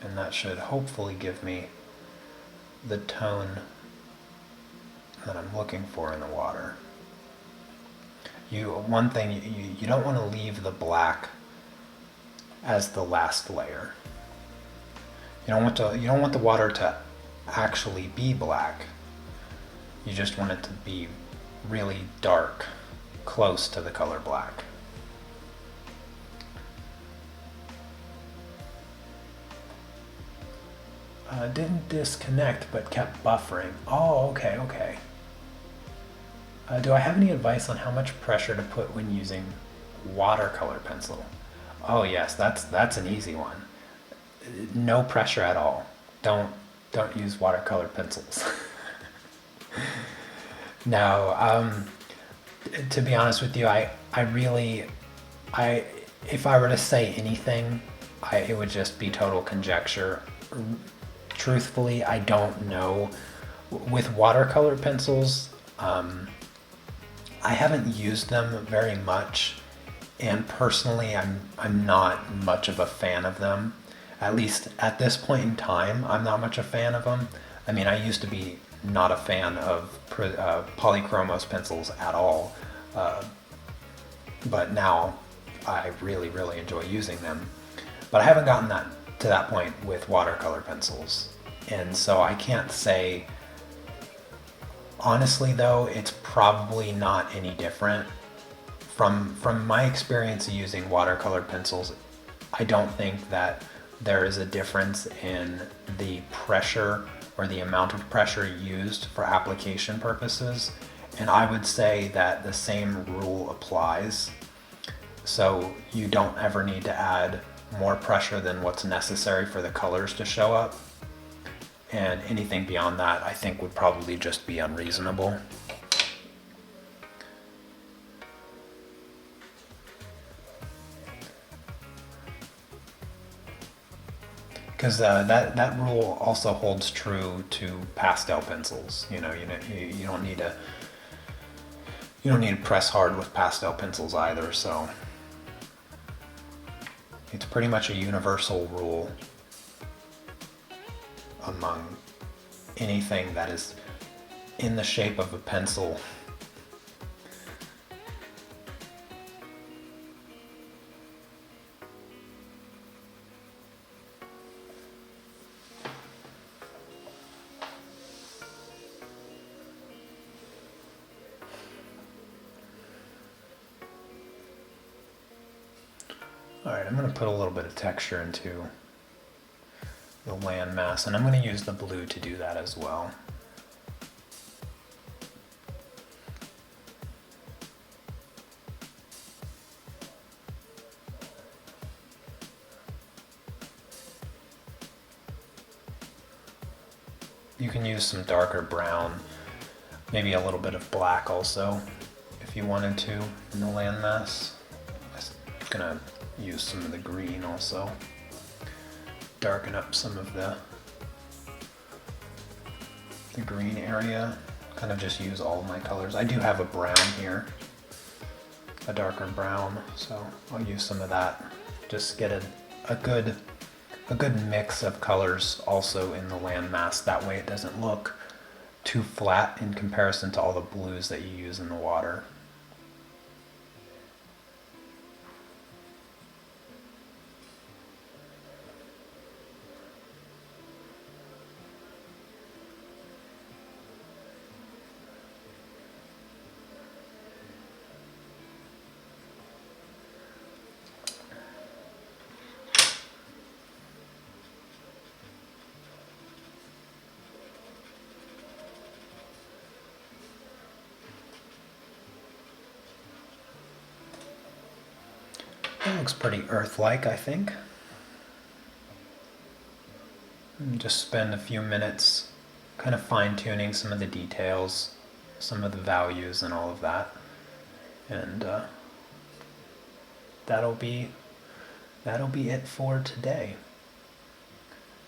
And that should hopefully give me the tone that I'm looking for in the water. One thing, you don't want to leave the black as the last layer. You don't want the water to actually be black. You just want it to be really dark, close to the color black. Didn't disconnect, but kept buffering. Oh, okay. Do I have any advice on how much pressure to put when using watercolor pencil? Oh yes, that's an easy one. No pressure at all. Don't use watercolor pencils. No, to be honest with you, if I were to say anything, it would just be total conjecture. Truthfully, I don't know. With watercolor pencils, I haven't used them very much, and personally, I'm not much of a fan of them. At least at this point in time, I'm not much a fan of them. I mean, I used to be not a fan of Polychromos pencils at all, but now I really enjoy using them. But I haven't gotten to that point with watercolor pencils, and so I can't say. Honestly, though, it's probably not any different. From my experience using watercolor pencils, I don't think that there is a difference in the pressure or the amount of pressure used for application purposes. And I would say that the same rule applies. So you don't ever need to add more pressure than what's necessary for the colors to show up. And anything beyond that, I think, would probably just be unreasonable. Because that rule also holds true to pastel pencils. You don't need to press hard with pastel pencils either. So it's pretty much a universal rule among anything that is in the shape of a pencil. Alright, I'm going to put a little bit of texture into the landmass, and I'm going to use the blue to do that as well. You can use some darker brown, maybe a little bit of black also, if you wanted to, in the landmass. I'm gonna use some of the green also. Darken up some of the green area. Kind of just use all of my colors. I do have a brown here, a darker brown, so I'll use some of that. Just get a good mix of colors also in the landmass. That way it doesn't look too flat in comparison to all the blues that you use in the water. It looks pretty Earth-like, I think. And just spend a few minutes kind of fine-tuning some of the details, some of the values and all of that. And that'll be it for today.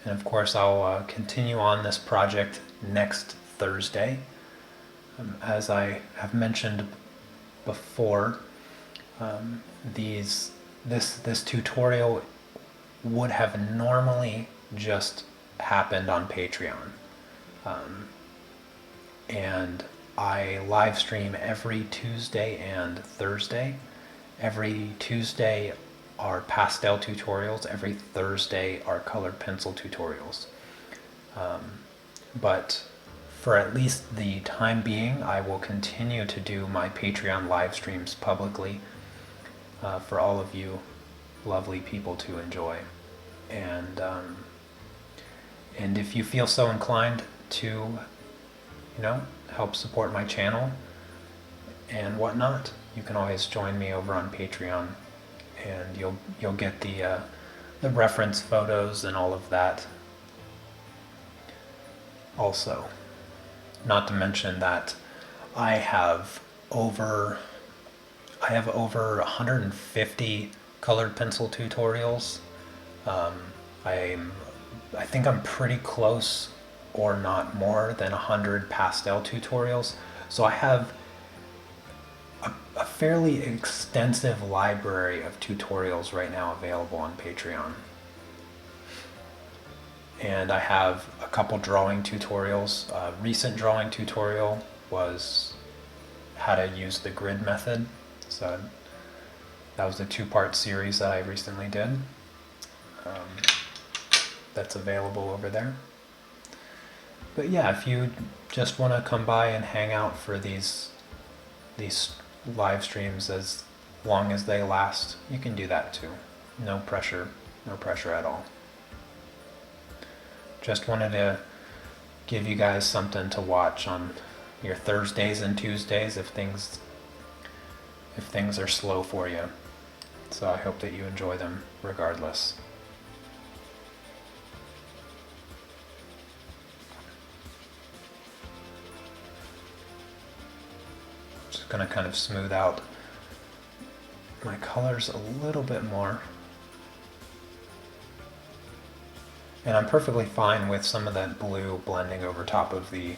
And of course I'll continue on this project next Thursday. As I have mentioned before, this tutorial would have normally just happened on Patreon. And I live stream every Tuesday and Thursday. Every Tuesday are pastel tutorials, every Thursday are colored pencil tutorials. But for at least the time being, I will continue to do my Patreon live streams publicly for all of you lovely people to enjoy. And if you feel so inclined to, help support my channel and whatnot, you can always join me over on Patreon, and you'll get the reference photos and all of that. Also, not to mention that I have over 150 colored pencil tutorials. I think I'm pretty close, or not more than 100 pastel tutorials. So I have a fairly extensive library of tutorials right now available on Patreon. And I have a couple drawing tutorials. A recent drawing tutorial was how to use the grid method. So that was a 2-part series that I recently did. That's available over there. But yeah, if you just want to come by and hang out for these live streams as long as they last, you can do that too. No pressure at all. Just wanted to give you guys something to watch on your Thursdays and Tuesdays if things are slow for you. So I hope that you enjoy them regardless. Just gonna kind of smooth out my colors a little bit more. And I'm perfectly fine with some of that blue blending over top of the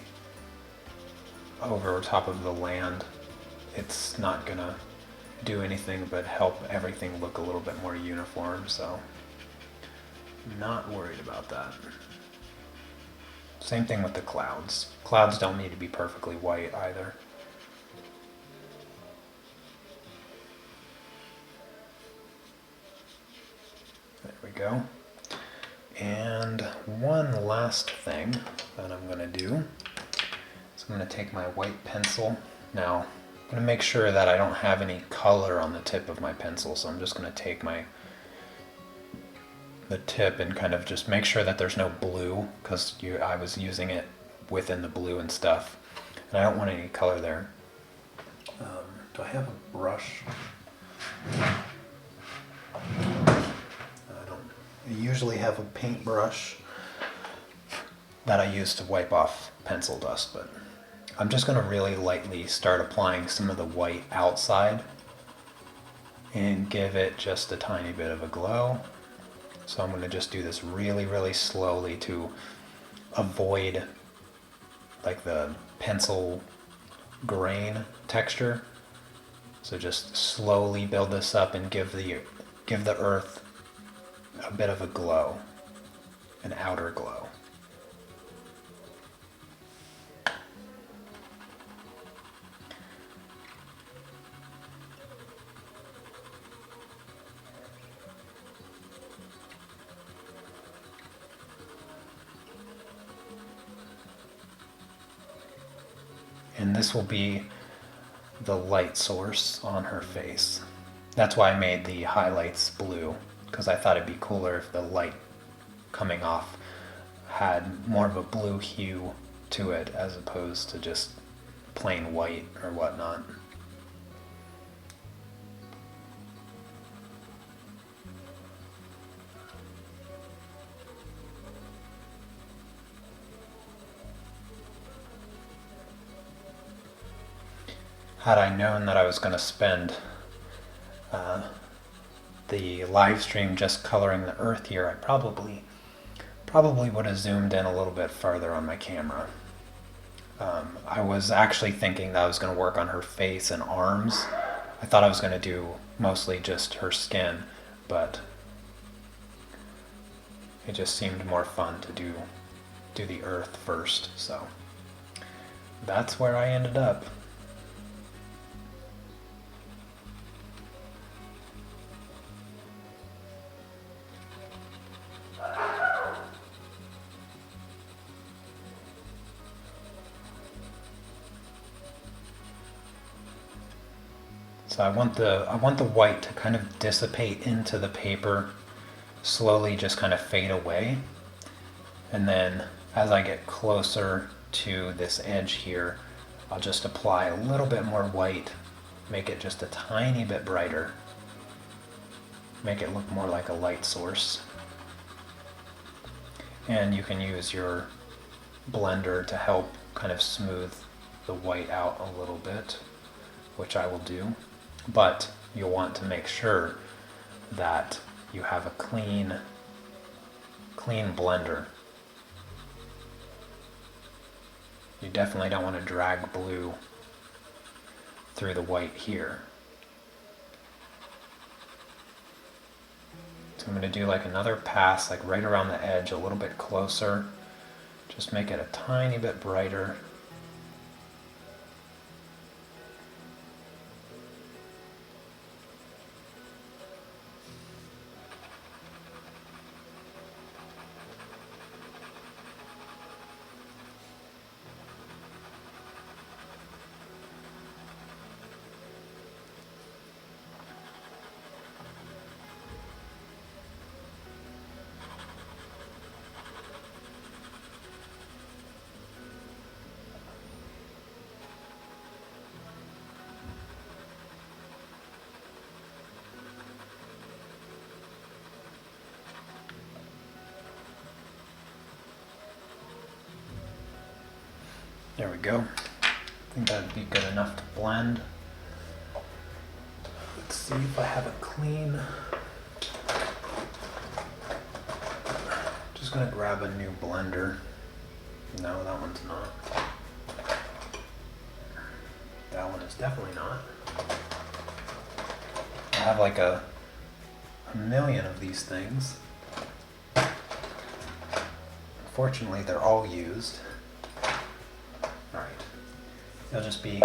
land. It's not gonna do anything but help everything look a little bit more uniform, so I'm not worried about that. Same thing with the clouds. Clouds don't need to be perfectly white either. There we go. And one last thing that I'm going to do is I'm going to take my white pencil. Now, I'm going to make sure that I don't have any color on the tip of my pencil, so I'm just going to take my the tip and kind of just make sure that there's no blue, because I was using it within the blue and stuff, and I don't want any color there. Do I have a brush? I usually have a paintbrush that I use to wipe off pencil dust, but I'm just going to really lightly start applying some of the white outside and give it just a tiny bit of a glow. So I'm going to just do this really, really slowly to avoid like the pencil grain texture. So just slowly build this up and give the earth a bit of a glow, an outer glow. And this will be the light source on her face. That's why I made the highlights blue, because I thought it'd be cooler if the light coming off had more of a blue hue to it as opposed to just plain white or whatnot. Had I known that I was going to spend the live stream just coloring the earth here, I probably would have zoomed in a little bit farther on my camera. I was actually thinking that I was going to work on her face and arms. I thought I was going to do mostly just her skin, but it just seemed more fun to do the earth first, so that's where I ended up. So I want the white to kind of dissipate into the paper, slowly just kind of fade away. And then as I get closer to this edge here, I'll just apply a little bit more white, make it just a tiny bit brighter, make it look more like a light source. And you can use your blender to help kind of smooth the white out a little bit, which I will do. But you'll want to make sure that you have a clean blender. You definitely don't want to drag blue through the white here. So I'm going to do like another pass, like right around the edge, a little bit closer. Just make it a tiny bit brighter. There we go. I think that'd be good enough to blend. Let's see if I have it clean. Just gonna grab a new blender. No, that one's not. That one is definitely not. I have like a million of these things. Unfortunately, they're all used. It'll just be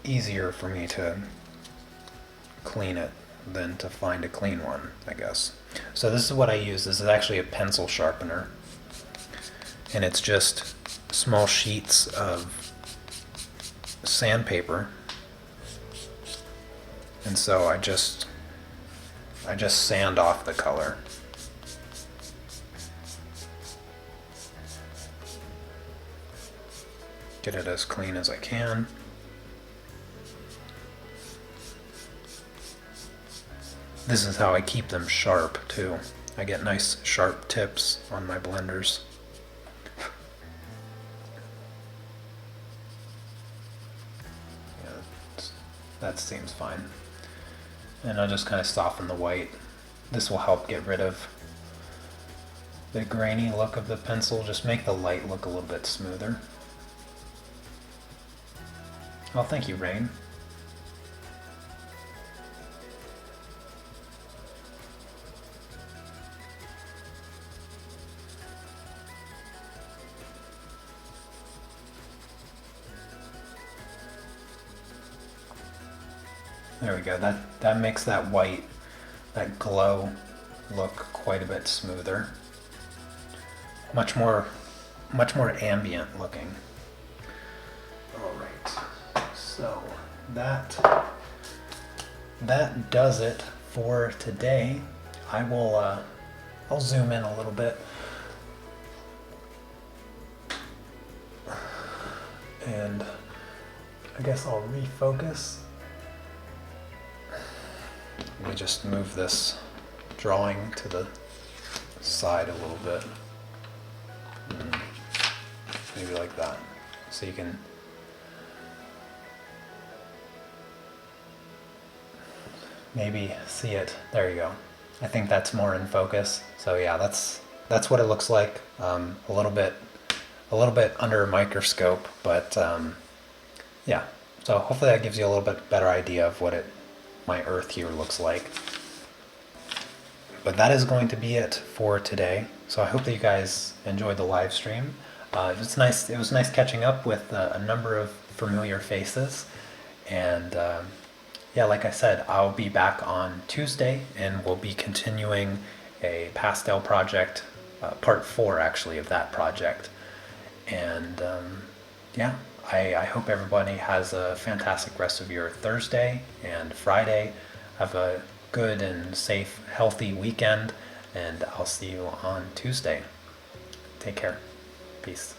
easier for me to clean it than to find a clean one, I guess. So this is what I use. This is actually a pencil sharpener. And it's just small sheets of sandpaper. And so I just sand off the color. Get it as clean as I can. This is how I keep them sharp too. I get nice sharp tips on my blenders. Yeah, that seems fine. And I'll just kind of soften the white. This will help get rid of the grainy look of the pencil, just make the light look a little bit smoother. Oh, thank you, Rain. There we go. That makes that white, that glow look quite a bit smoother. Much more ambient looking. All right. So that does it for today. I'll zoom in a little bit. And I guess I'll refocus. Let me just move this drawing to the side a little bit. Maybe like that. So you can maybe see it. There you go. I think that's more in focus. So yeah, that's what it looks like. A little bit under a microscope, but yeah. So hopefully that gives you a little bit better idea of what my earth here looks like. But that is going to be it for today. So I hope that you guys enjoyed the live stream. It was nice catching up with a number of familiar faces. And yeah, like I said, I'll be back on Tuesday and we'll be continuing a pastel project, part 4 actually of that project. And yeah, I hope everybody has a fantastic rest of your Thursday and Friday. Have a good and safe, healthy weekend, and I'll see you on Tuesday. Take care. Peace.